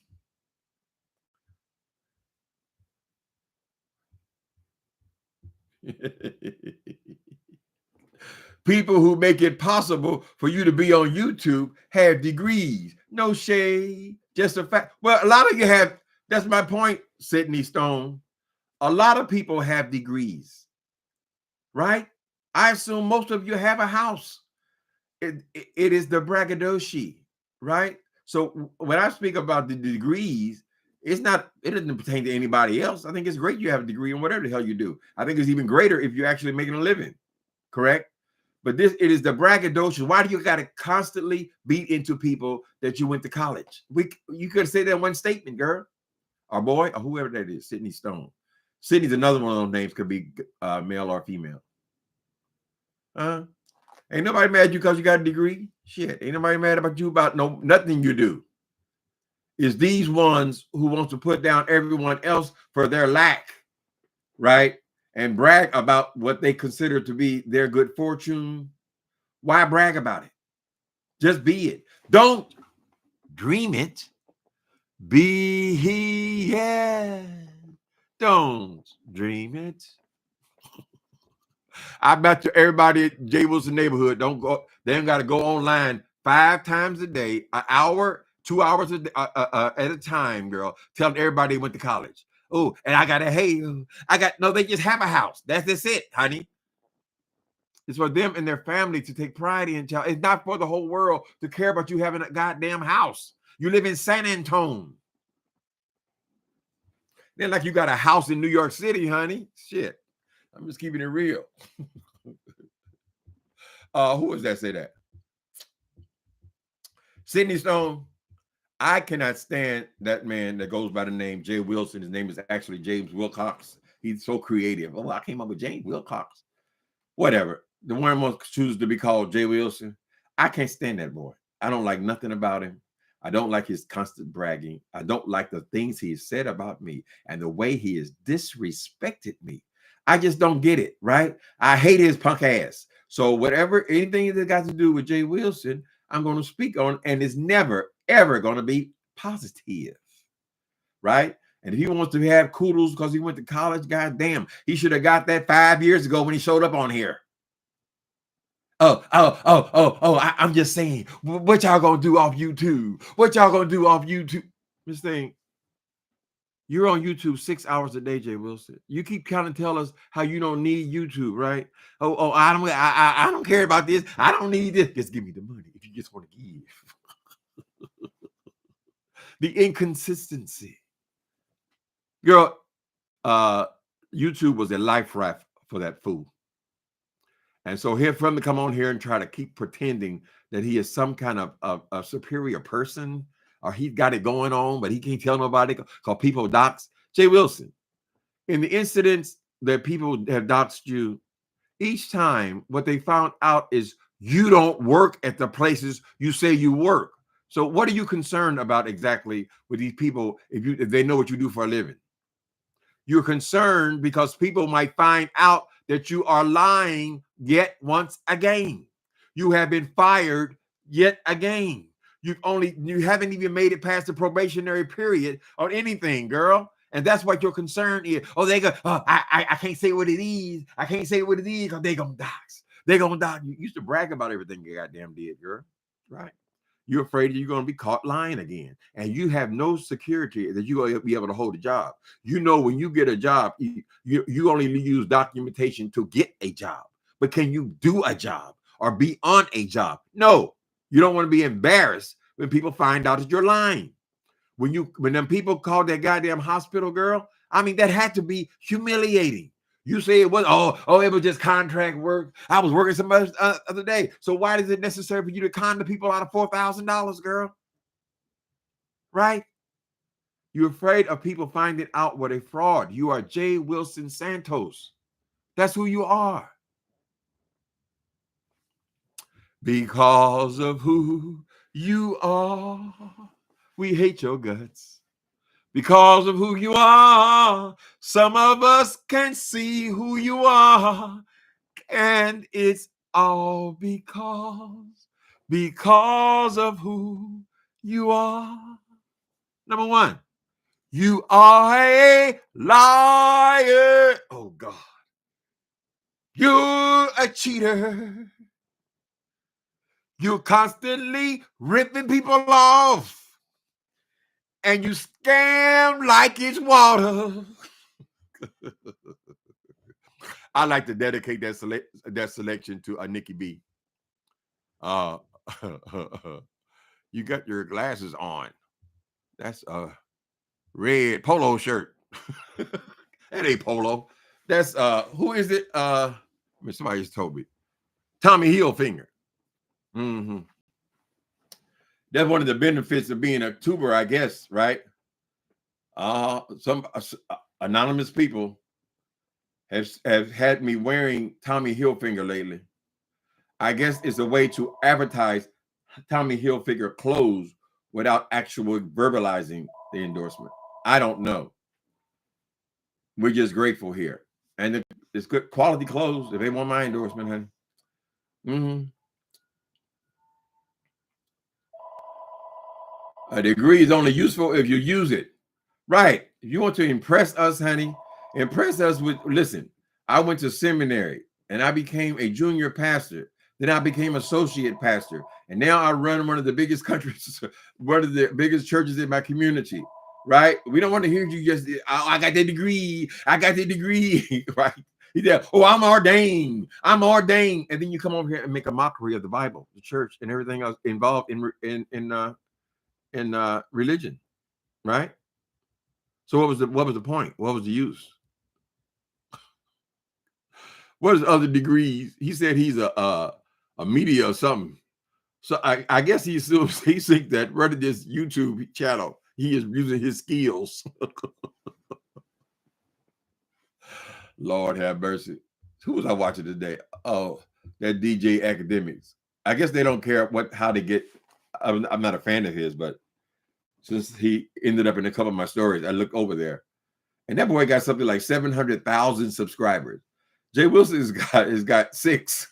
People who make it possible for you to be on YouTube have degrees. No shade, just a fact. Well, a lot of you have. That's my point, Sydney Stone. A lot of people have degrees, right? I assume most of you have a house. It is the braggadocio, right? So when I speak about the degrees, it doesn't pertain to anybody else. I think it's great you have a degree in whatever the hell you do. I think it's even greater if you're actually making a living, correct? But it is the braggadocio. Why do you got to constantly beat into people that you went to college? You could say that one statement, girl, or boy, or whoever that is, Sydney Stone. Sydney's another one of those names, could be male or female. Ain't nobody mad at you because you got a degree. Shit, ain't nobody mad about you about nothing you do. Is these ones who wants to put down everyone else for their lack, right? and brag about what they consider to be their good fortune, why brag about it? Just be it. Don't dream it. Be it. Don't dream it. I bet you everybody at Jay Wilson neighborhood don't go. They ain't got to go online 5 times a day, an hour, 2 hours a day, at a time, girl, telling everybody they went to college. Oh, and I got no, they just have a house. That's it, honey. It's for them and their family to take pride in. Child. It's not for the whole world to care about you having a goddamn house. You live in San Antonio. Then like you got a house in New York City, honey. Shit. I'm just keeping it real. Who was that say that? Sidney Stone. I cannot stand that man that goes by the name Jay Wilson. His name is actually James Wilcox. He's so creative. Oh, I came up with James Wilcox. Whatever. The one wants to choose to be called Jay Wilson. I can't stand that boy. I don't like nothing about him. I don't like his constant bragging. I don't like the things he said about me and the way he has disrespected me. I just don't get it, right? I hate his punk ass. So whatever, anything that got to do with Jay Wilson, I'm going to speak on, and it's never, ever going to be positive, right? And if he wants to have kudos because he went to college, goddamn, he should have got that 5 years ago when he showed up on here. I'm just saying, what y'all gonna do off YouTube? What y'all gonna do off YouTube? This thing, you're on YouTube 6 hours a day, Jay Wilson. You keep trying to tell us how you don't need YouTube, right? I don't care about this. I don't need this. Just give me the money if you just want to give. The inconsistency. Girl, YouTube was a life raft for that fool. And so for him to come on here and try to keep pretending that he is some kind of a superior person, or he's got it going on, but he can't tell nobody because people dox. Jay Wilson, in the incidents that people have doxed you, each time what they found out is you don't work at the places you say you work. So what are you concerned about exactly with these people if they know what you do for a living? You're concerned because people might find out that you are lying yet once again. You have been fired yet again. You haven't even made it past the probationary period on anything, girl. And that's what your concern is. Oh, they go, I can't say what it is. I can't say what it is because they're going to dox. They're going to dox. You used to brag about everything you goddamn did, girl. Right? You're afraid you're going to be caught lying again. And you have no security that you're going to be able to hold a job. You know, when you get a job, you only use documentation to get a job. But can you do a job or be on a job? No, you don't want to be embarrassed when people find out that you're lying. When them people called that goddamn hospital girl, I mean, that had to be humiliating. You say it was, it was just contract work. I was working some other day. So why is it necessary for you to con the people out of $4,000, girl? Right? You're afraid of people finding out what a fraud. You are Jay Wilson Santos. That's who you are. Because of who you are, we hate your guts. Because of who you are, some of us can see who you are. And it's all because of who you are. Number one, you are a liar. Oh, God. You're a cheater. You're constantly ripping people off. And you scam like it's water. I like to dedicate that selection to Nikki B. You got your glasses on. That's a red polo shirt. That ain't polo. That's who is it? Somebody just told me. Tommy Hilfiger. Mm-hmm. That's one of the benefits of being a tuber, I guess, right? Some anonymous people have had me wearing Tommy Hilfiger lately. I guess it's a way to advertise Tommy Hilfiger clothes without actually verbalizing the endorsement. I don't know. We're just grateful here. And it's good quality clothes. If they want my endorsement, honey. A degree is only useful if you use it. Right. If you want to impress us, honey, impress us with, listen, I went to seminary and I became a junior pastor. Then I became associate pastor. And now I run one of the biggest countries, one of the biggest churches in my community. Right. We don't want to hear you just, I got the degree. I got the degree. Right. Yeah. Oh, I'm ordained. I'm ordained. And then you come over here and make a mockery of the Bible, the church, and everything else involved in religion. Right. So what was the point? What was the use? What is other degrees? He said he's a media or something. So I guess he assumes he thinks that running this YouTube channel, he is using his skills. Lord have mercy. Who was I watching today? Oh, that DJ Academics. I guess they don't care how they get. I'm not a fan of his, but since he ended up in a couple of my stories, I look over there, and that boy got something like 700,000 subscribers. Jay Wilson has got 6.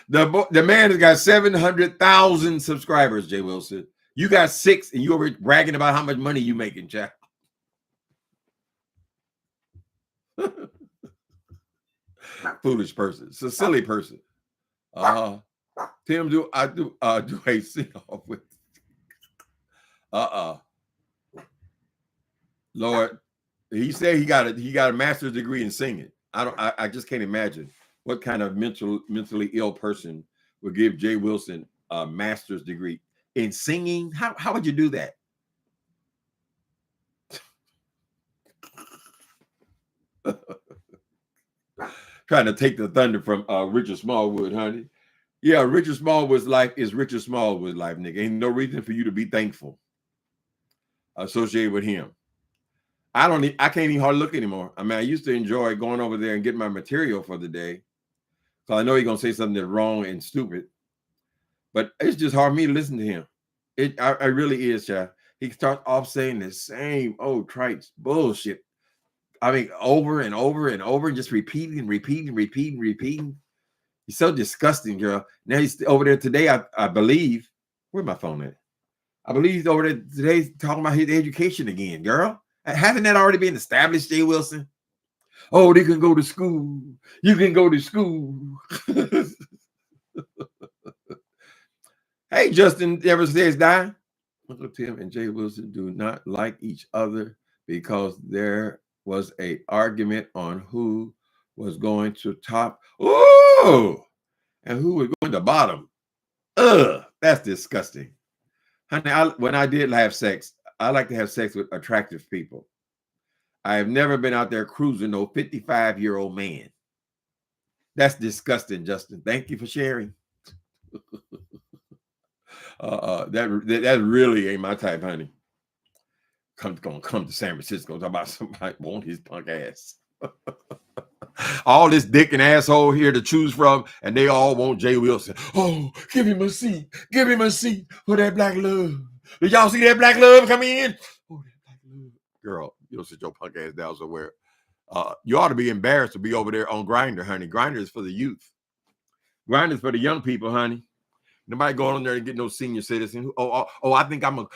The man has got 700,000 subscribers. Jay Wilson, you got 6, and you over bragging about how much money you making, Jack. Foolish person. It's a silly person. Tim, do a sing off with? Lord, he said he got a master's degree in singing. I just can't imagine what kind of mentally ill person would give Jay Wilson a master's degree in singing. How would you do that? Trying to take the thunder from Richard Smallwood, honey. Yeah, Richard Smallwood's life is Richard Smallwood's life, nigga. Ain't no reason for you to be thankful associated with him. I can't even hardly look anymore. I mean, I used to enjoy going over there and getting my material for the day. So I know he's gonna say something that's wrong and stupid, but it's just hard for me to listen to him. I really is, child. He starts off saying the same old trite bullshit. I mean, over and over and over, and just repeating. He's so disgusting, girl. Now he's over there today. I believe. Where's my phone at? I believe he's over there today talking about his education again, girl. Hasn't that already been established, Jay Wilson? Oh, they can go to school. You can go to school. Hey, Justin ever says die. Uncle Tim and Jay Wilson do not like each other because there was an argument on who was going to top. Oh, and who was going to bottom. Ugh, that's disgusting. Honey, when I did have sex, I like to have sex with attractive people. I have never been out there cruising no 55-year-old man. That's disgusting, Justin. Thank you for sharing. That really ain't my type, honey. Gonna come to San Francisco talk about somebody want his punk ass. All this dick and asshole here to choose from, and they all want Jay Wilson. Oh, give him a seat. Give him a seat for that black love. Did y'all see that black love come in? Oh, that black love. Girl, you'll sit your punk ass down somewhere. You ought to be embarrassed to be over there on Grindr, honey. Grindr is for the youth. Grindr is for the young people, honey. Nobody going on there and get no senior citizen. I think I'm gonna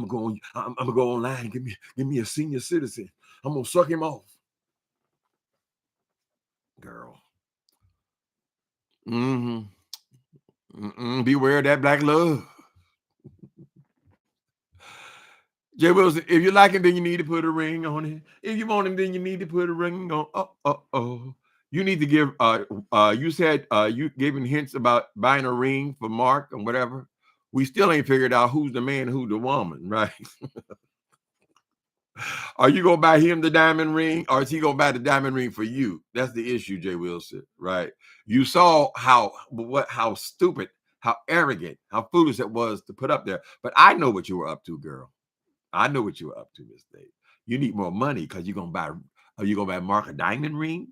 go online. Give me a senior citizen. I'm gonna suck him off. Girl. Beware of that black love. Jay Wilson, if you like him, then you need to put a ring on it. If you want him, then you need to put a ring on. You need to give you said you giving hints about buying a ring for Mark and whatever. We still ain't figured out who's the man, who's the woman, right? Are you gonna buy him the diamond ring, or is he gonna buy the diamond ring for you? That's the issue, Jay Wilson, right? You saw how stupid, how arrogant, how foolish it was to put up there. But I know what you were up to, girl. I know what you were up to this day. You need more money because you're gonna buy Mark a diamond ring,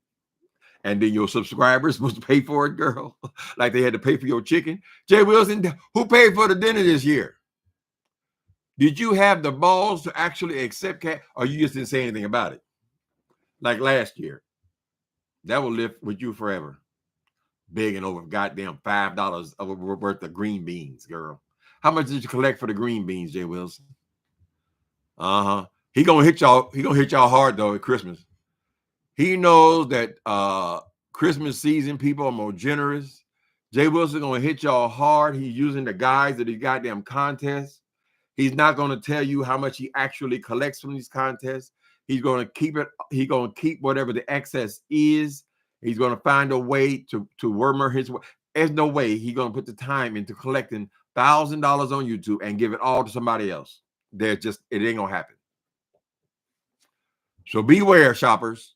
and then your subscribers supposed to pay for it, girl. Like they had to pay for your chicken. Jay Wilson, who paid for the dinner this year? Did you have the balls to actually accept cash, or you just didn't say anything about it? Like last year. That will live with you forever. Begging over goddamn $5 worth of green beans, girl. How much did you collect for the green beans, Jay Wilson? He gonna hit y'all. He gonna hit y'all hard though at Christmas. He knows that Christmas season people are more generous. Jay Wilson gonna hit y'all hard. He's using the guys that he goddamn contests. He's not gonna tell you how much he actually collects from these contests. He's gonna keep it. He's gonna keep whatever the excess is. He's gonna find a way to wormer his way. There's no way he's gonna put the time into collecting $1,000 on YouTube and give it all to somebody else. It ain't gonna happen. So beware, shoppers.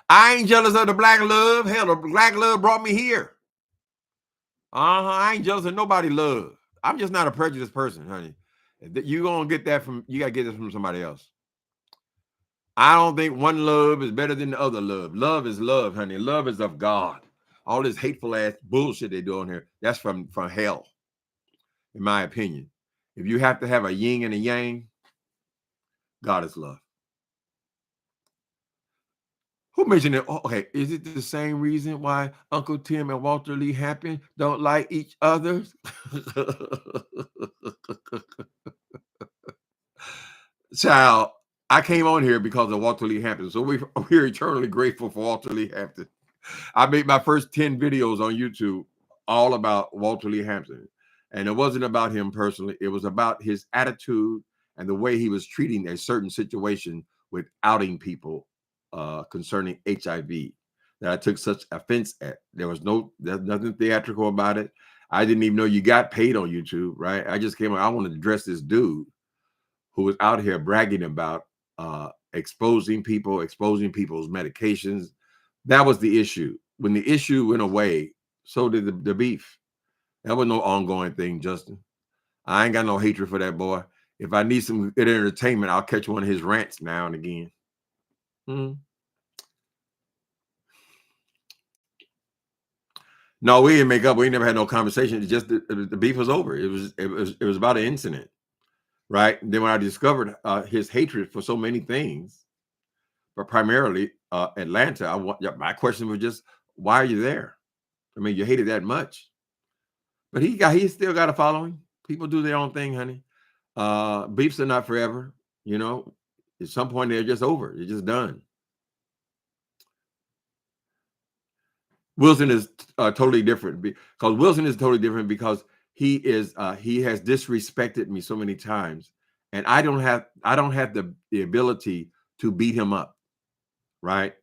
I ain't jealous of the black love. Hell, the black love brought me here. I ain't jealous of nobody love. I'm just not a prejudiced person, honey. You gonna get that from, you gotta get this from somebody else. I don't think one love is better than the other love. Love is love, honey. Love is of God. All this hateful ass bullshit they doing here, that's from hell, in my opinion. If you have to have a yin and a yang, God is love. Who mentioned it? Oh, okay, is it the same reason why Uncle Tim and Walter Lee Hampton don't like each other? Child, I came on here because of Walter Lee Hampton, so we're eternally grateful for Walter Lee Hampton. I made my first 10 videos on YouTube all about Walter Lee Hampton, and it wasn't about him personally. It was about his attitude and the way he was treating a certain situation with outing people concerning HIV that I took such offense at. There's nothing theatrical about it. I didn't even know you got paid on YouTube, right? I just came on. I wanted to address this dude who was out here bragging about exposing people's medications. That was the issue. When the issue went away, so did the beef. That was no ongoing thing, Justin. I ain't got no hatred for that boy. If I need some good entertainment, I'll catch one of his rants now and again. No, we didn't make up. We never had no conversation. It's just the beef was over. It was about an incident, right? And then when I discovered his hatred for so many things, but primarily Atlanta, my question was just, why are you there? I mean, you hate it that much. But he still got a following. People do their own thing, honey. Beefs are not forever. You know, at some point they're just over. They're just done. Wilson is totally different because Wilson is totally different because he has disrespected me so many times, and I don't have the ability to beat him up, right?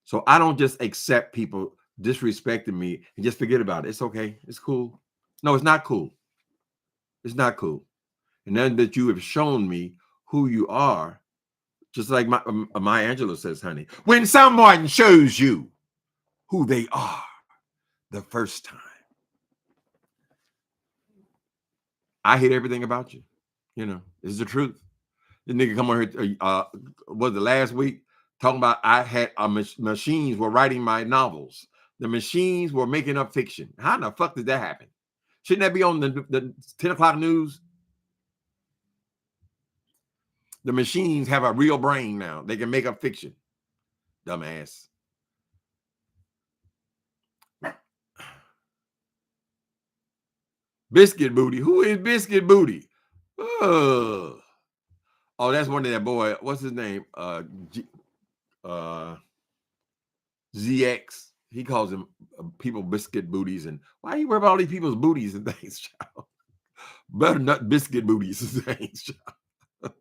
So I don't just accept people disrespecting me and just forget about it. It's okay. It's cool. No, it's not cool. It's not cool. And then that you have shown me who you are, just like Maya Angelou says, honey, when someone shows you who they are the first time, I hate everything about you. You know, it's the truth. This nigga come on here, was the last week, talking about I had machines were writing my novels. The machines were making up fiction. How in the fuck did that happen? Shouldn't that be on the 10 o'clock news? The machines have a real brain now. They can make up fiction. Dumbass. Biscuit Booty. Who is Biscuit Booty? Oh, that's one of that boy. What's his name? ZX. He calls them people biscuit booties. And why you worry about all these people's booties and things, child? Butternut biscuit booties and things, child.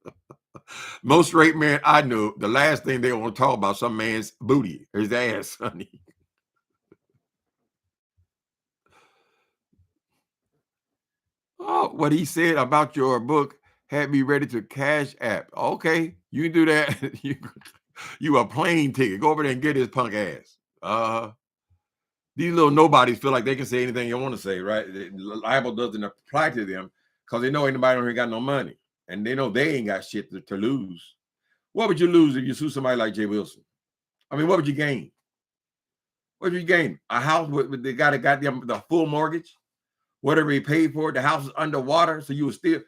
Most straight men I know, the last thing they want to talk about some man's booty or his ass, honey. Oh, what he said about your book had me ready to cash app. Okay, you can do that. you a plane ticket. Go over there and get his punk ass. These little nobodies feel like they can say anything they want to say, right? The libel doesn't apply to them because they know anybody on here got no money. And they know they ain't got shit to lose. What would you lose if you sue somebody like Jay Wilson? I mean, what would you gain? What would you gain? A house with they got the full mortgage? Whatever he paid for it, the house was underwater, so you were still,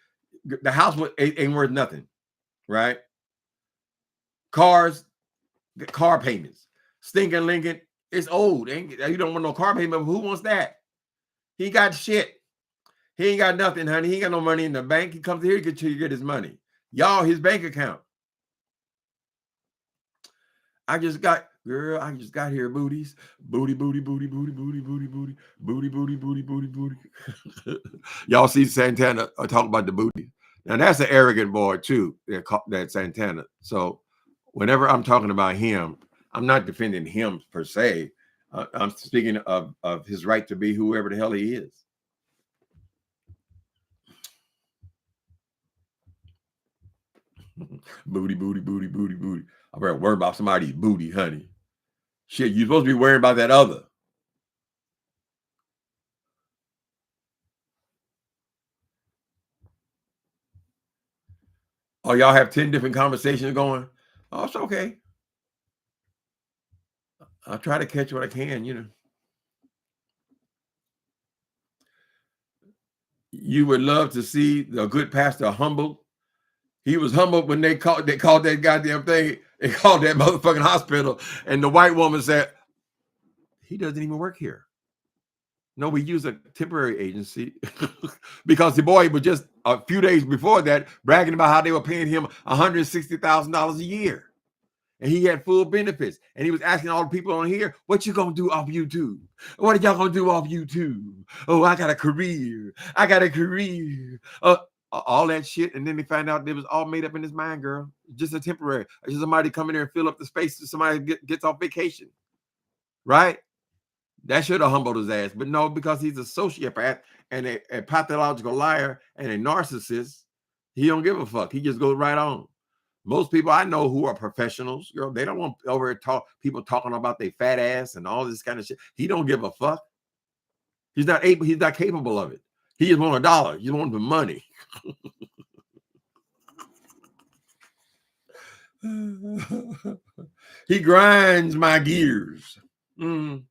the house ain't worth nothing, right? Cars, car payments, stinking Lincoln, it's old. You don't want no car payment, but who wants that? He got shit. He ain't got nothing, honey. He ain't got no money in the bank. He comes here to get his money. Y'all, his bank account. I just got here, booties. Booty, booty, booty, booty, booty, booty, booty, booty, booty, booty, booty, booty. Y'all see Santana talk about the booty. Now that's an arrogant boy too, that Santana. So whenever I'm talking about him, I'm not defending him per se. I'm speaking of his right to be whoever the hell he is. Booty, booty, booty, booty, booty. I'm very worried about somebody's booty, honey. Shit, you're supposed to be worried about that other. Oh, y'all have 10 different conversations going? Oh, it's okay. I'll try to catch what I can, you know. You would love to see the good pastor humbled. He was humbled when they called that goddamn thing. They called that motherfucking hospital, and the white woman said, he doesn't even work here. No, we use a temporary agency because the boy was just a few days before that bragging about how they were paying him $160,000 a year. And he had full benefits. And he was asking all the people on here, what you gonna do off YouTube? What are y'all gonna do off YouTube? Oh, I got a career. I got a career. All that shit. And then they find out it was all made up in his mind, girl. Just a temporary. Just somebody come in there and fill up the space so somebody gets off vacation. Right? That should have humbled his ass. But no, because he's a sociopath and a pathological liar and a narcissist, he don't give a fuck. He just goes right on. Most people I know who are professionals, girl, they don't want over people talking about their fat ass and all this kind of shit. He don't give a fuck. He's not capable of it. He just want $1. You want the money. He grinds my gears. Then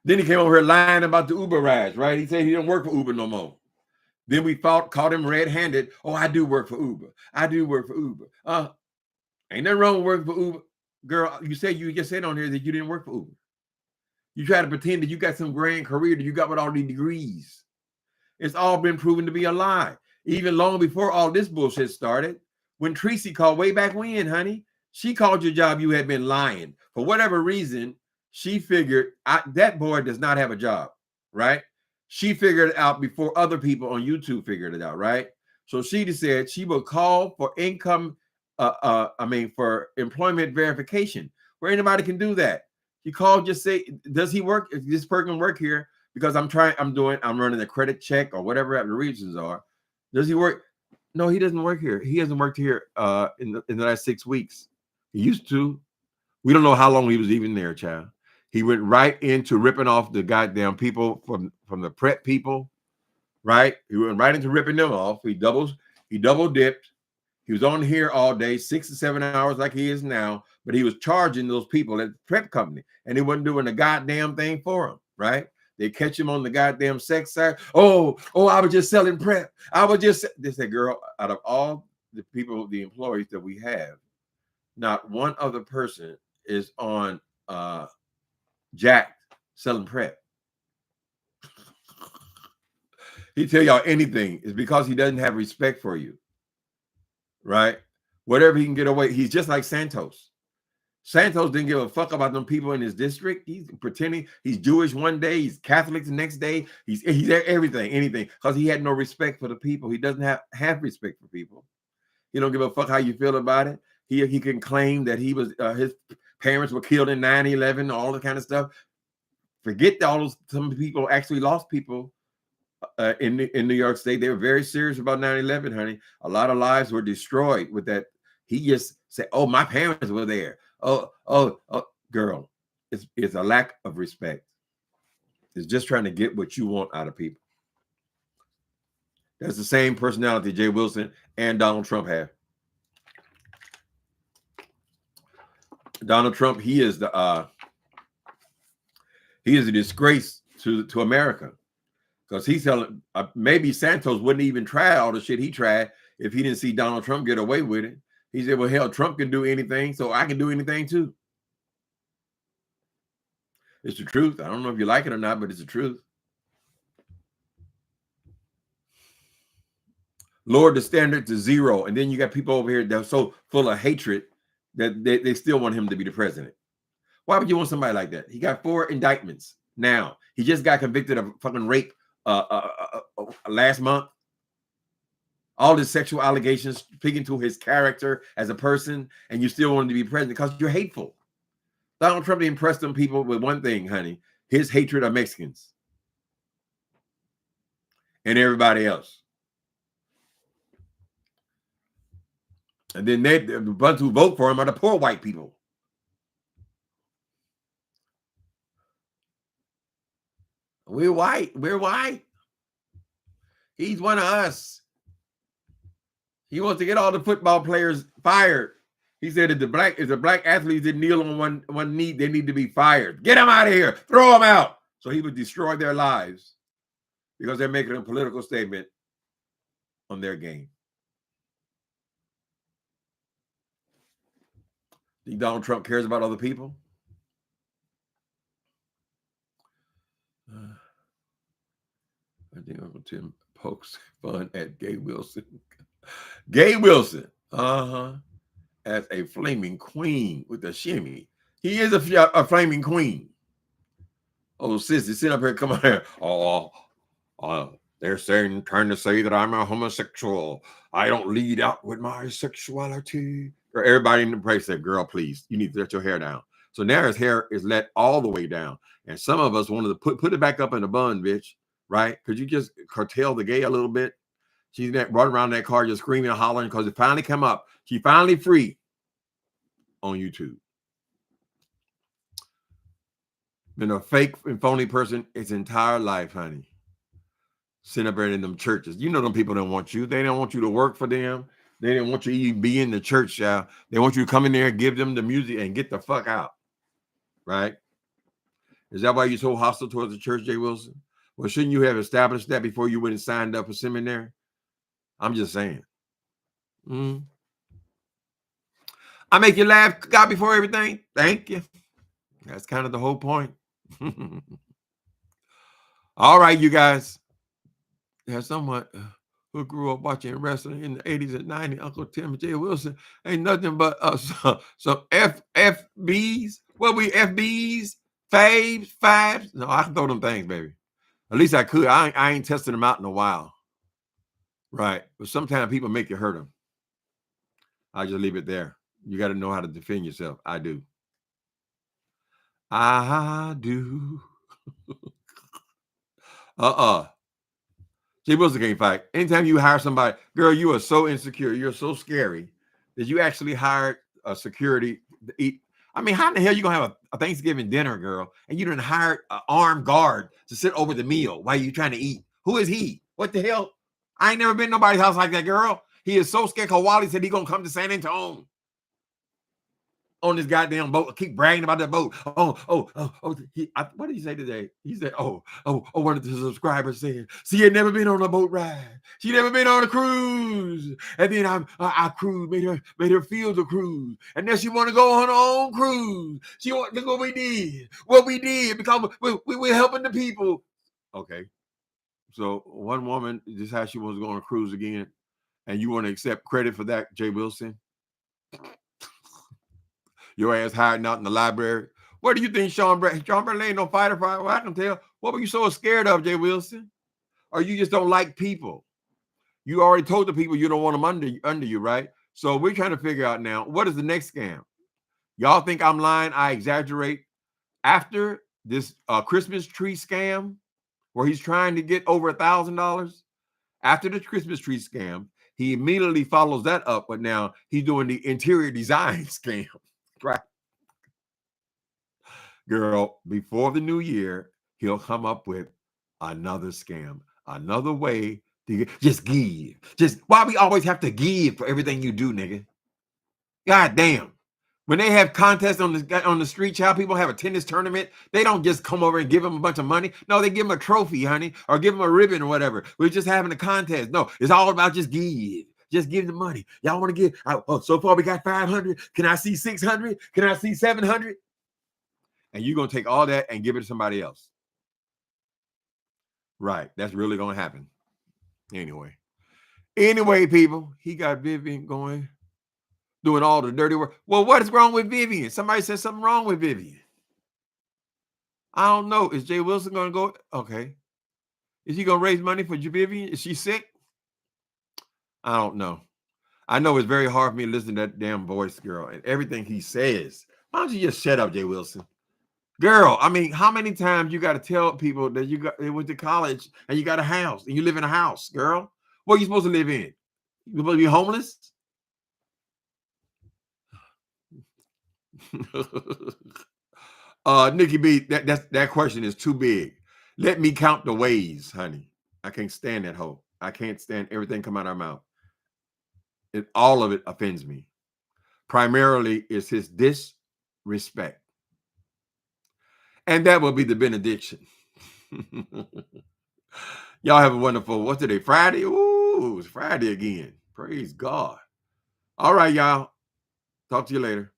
he came over here lying about the Uber rides, right? He said he didn't work for Uber no more. Then we caught him red-handed. Oh, I do work for Uber. I do work for Uber. Ain't nothing wrong with working for Uber. Girl, you just said on here that you didn't work for Uber. You try to pretend that you got some grand career, that you got with all these degrees. It's all been proven to be a lie. Even long before all this bullshit started, when Tracy called way back when, honey, she called your job, you had been lying. For whatever reason, she figured that boy does not have a job, right? She figured it out before other people on YouTube figured it out, right? So she just said she would call for for employment verification, where anybody can do that. He called, just say, does he work? Does this person work here? Because I'm running a credit check or whatever the reasons are. Does he work? No, he doesn't work here. He hasn't worked here in the last 6 weeks. He used to. We don't know how long he was even there, child. He went right into ripping off the goddamn people from the prep people, right? He went right into ripping them off. He double dipped. He was on here all day, 6 to 7 hours like he is now, but he was charging those people at the prep company, and he wasn't doing a goddamn thing for them, right? They catch him on the goddamn sex side. Oh, I was just selling prep. They said, girl, out of all the people, the employees that we have, not one other person is on Jack selling prep. He tell y'all anything is because he doesn't have respect for you, right? Whatever he can get away. He's just like Santos. Santos didn't give a fuck about them people in his district. He's pretending he's Jewish one day, he's Catholic the next day. He's everything, anything, because he had no respect for the people. He doesn't have respect for people. He don't give a fuck how you feel about it. He can claim that he was his parents were killed in 9/11, all that kind of stuff. Forget some people actually lost people in New York State. They were very serious about 9/11, honey. A lot of lives were destroyed with that. He just said, "Oh, my parents were there." Oh, girl, it's a lack of respect. It's just trying to get what you want out of people. That's the same personality Jay Wilson and Donald Trump have. Donald Trump, he is a disgrace to America. Because he's telling maybe Santos wouldn't even try all the shit he tried if he didn't see Donald Trump get away with it. He said, well, hell, Trump can do anything, so I can do anything too. It's the truth. I don't know if you like it or not, but it's the truth. Lowered the standard to 0. And then you got people over here that are so full of hatred that they still want him to be the president. Why would you want somebody like that? He got 4 indictments now. He just got convicted of fucking rape last month. All his sexual allegations speaking to his character as a person, and you still want him to be president because you're hateful. Donald Trump impressed them people with one thing, honey, his hatred of Mexicans and everybody else. And then the ones who vote for him are the poor white people. We're white. We're white. He's one of us. He wants to get all the football players fired. He said if the black athletes didn't kneel on one knee, they need to be fired. Get them out of here. Throw them out. So he would destroy their lives because they're making a political statement on their game. Think Donald Trump cares about other people? I think Uncle Tim pokes fun at Gay Wilson. Gay Wilson, as a flaming queen with a shimmy. He is a flaming queen. Oh, sissy, sit up here, come on here. They're trying to say that I'm a homosexual. I don't lead out with my sexuality. Or everybody in the place said, girl, please, you need to let your hair down. So now his hair is let all the way down. And some of us wanted to put it back up in a bun, bitch, right? Could you just curtail the gay a little bit? She's running around that car just screaming and hollering because it finally come up. She finally free on YouTube. Been a fake and phony person its entire life, honey. Sitting up there in them churches. You know them people don't want you. They don't want you to work for them. They didn't want you to even be in the church, y'all. They want you to come in there, give them the music, and get the fuck out. Right? Is that why you're so hostile towards the church, Jay Wilson? Well, shouldn't you have established that before you went and signed up for seminary? I'm just saying. I make you laugh, God, before everything. Thank you. That's kind of the whole point. All right, you guys. There's someone who grew up watching wrestling in the 80s and 90s, Uncle Tim and Jay Wilson, ain't nothing but some FBs. What we FBs, faves? No, I can throw them things, baby. At least I could. I ain't tested them out in a while. Right. But sometimes people make you hurt them. I just leave it there. You got to know how to defend yourself. I do. I do. Jay Wilson can't fight. Anytime you hire somebody, girl, you are so insecure. You're so scary that you actually hired a security to eat. I mean, how in the hell you going to have a Thanksgiving dinner, girl, and you didn't hire an armed guard to sit over the meal while you're trying to eat? Who is he? What the hell? I ain't never been to nobody's house like that, girl. He is so scared because Wally said he going to come to San Antonio on this goddamn boat. Keep bragging about that boat. What did he say today? He said, one of the subscribers said, she had never been on a boat ride. She never been on a cruise. And then I cruise, made her feel the cruise. And then she want to go on her own cruise. Look what we did. What we did because we were helping the people. Okay. So one woman, this is how she wants to go on a cruise again. And you want to accept credit for that, Jay Wilson? Your ass hiding out in the library. What do you think, Sean Bradley? Sean Bradley ain't no fighter. Well, I can tell. What were you so scared of, Jay Wilson? Or you just don't like people? You already told the people you don't want them under you, right? So we're trying to figure out now, what is the next scam? Y'all think I'm lying? I exaggerate. After this Christmas tree scam, where he's trying to get over $1,000, after the Christmas tree scam, he immediately follows that up, but now he's doing the interior design scam. Right, girl, before the new year, he'll come up with another scam, another way to just give. Just why we always have to give for everything you do, nigga? God damn. When they have contests on the street, child, people have a tennis tournament. They don't just come over and give them a bunch of money. No, they give them a trophy, honey, or give them a ribbon or whatever. We're just having a contest. No, it's all about just give. Just give the money. Y'all want to give? Oh, so far we got 500. Can I see 600? Can I see 700? And you're going to take all that and give it to somebody else. Right. That's really going to happen. Anyway, people, he got Vivian going, doing all the dirty work. Well, what is wrong with Vivian? Somebody said something wrong with Vivian. I don't know. Is Jay Wilson going to go? Okay. Is he going to raise money for Vivian? Is she sick? I don't know. I know it's very hard for me to listen to that damn voice, girl, and everything he says. Why don't you just shut up, Jay Wilson? Girl, I mean, how many times you got to tell people that they went to college and you got a house and you live in a house, girl? What are you supposed to live in? You supposed to be homeless? Nikki B, that question is too big. Let me count the ways, honey. I can't stand that hoe. I can't stand everything come out of her mouth. All of it offends me. Primarily, it's his disrespect. And that will be the benediction. Y'all have a wonderful, what's today, Friday? Ooh, it's Friday again. Praise God. All right, y'all. Talk to you later.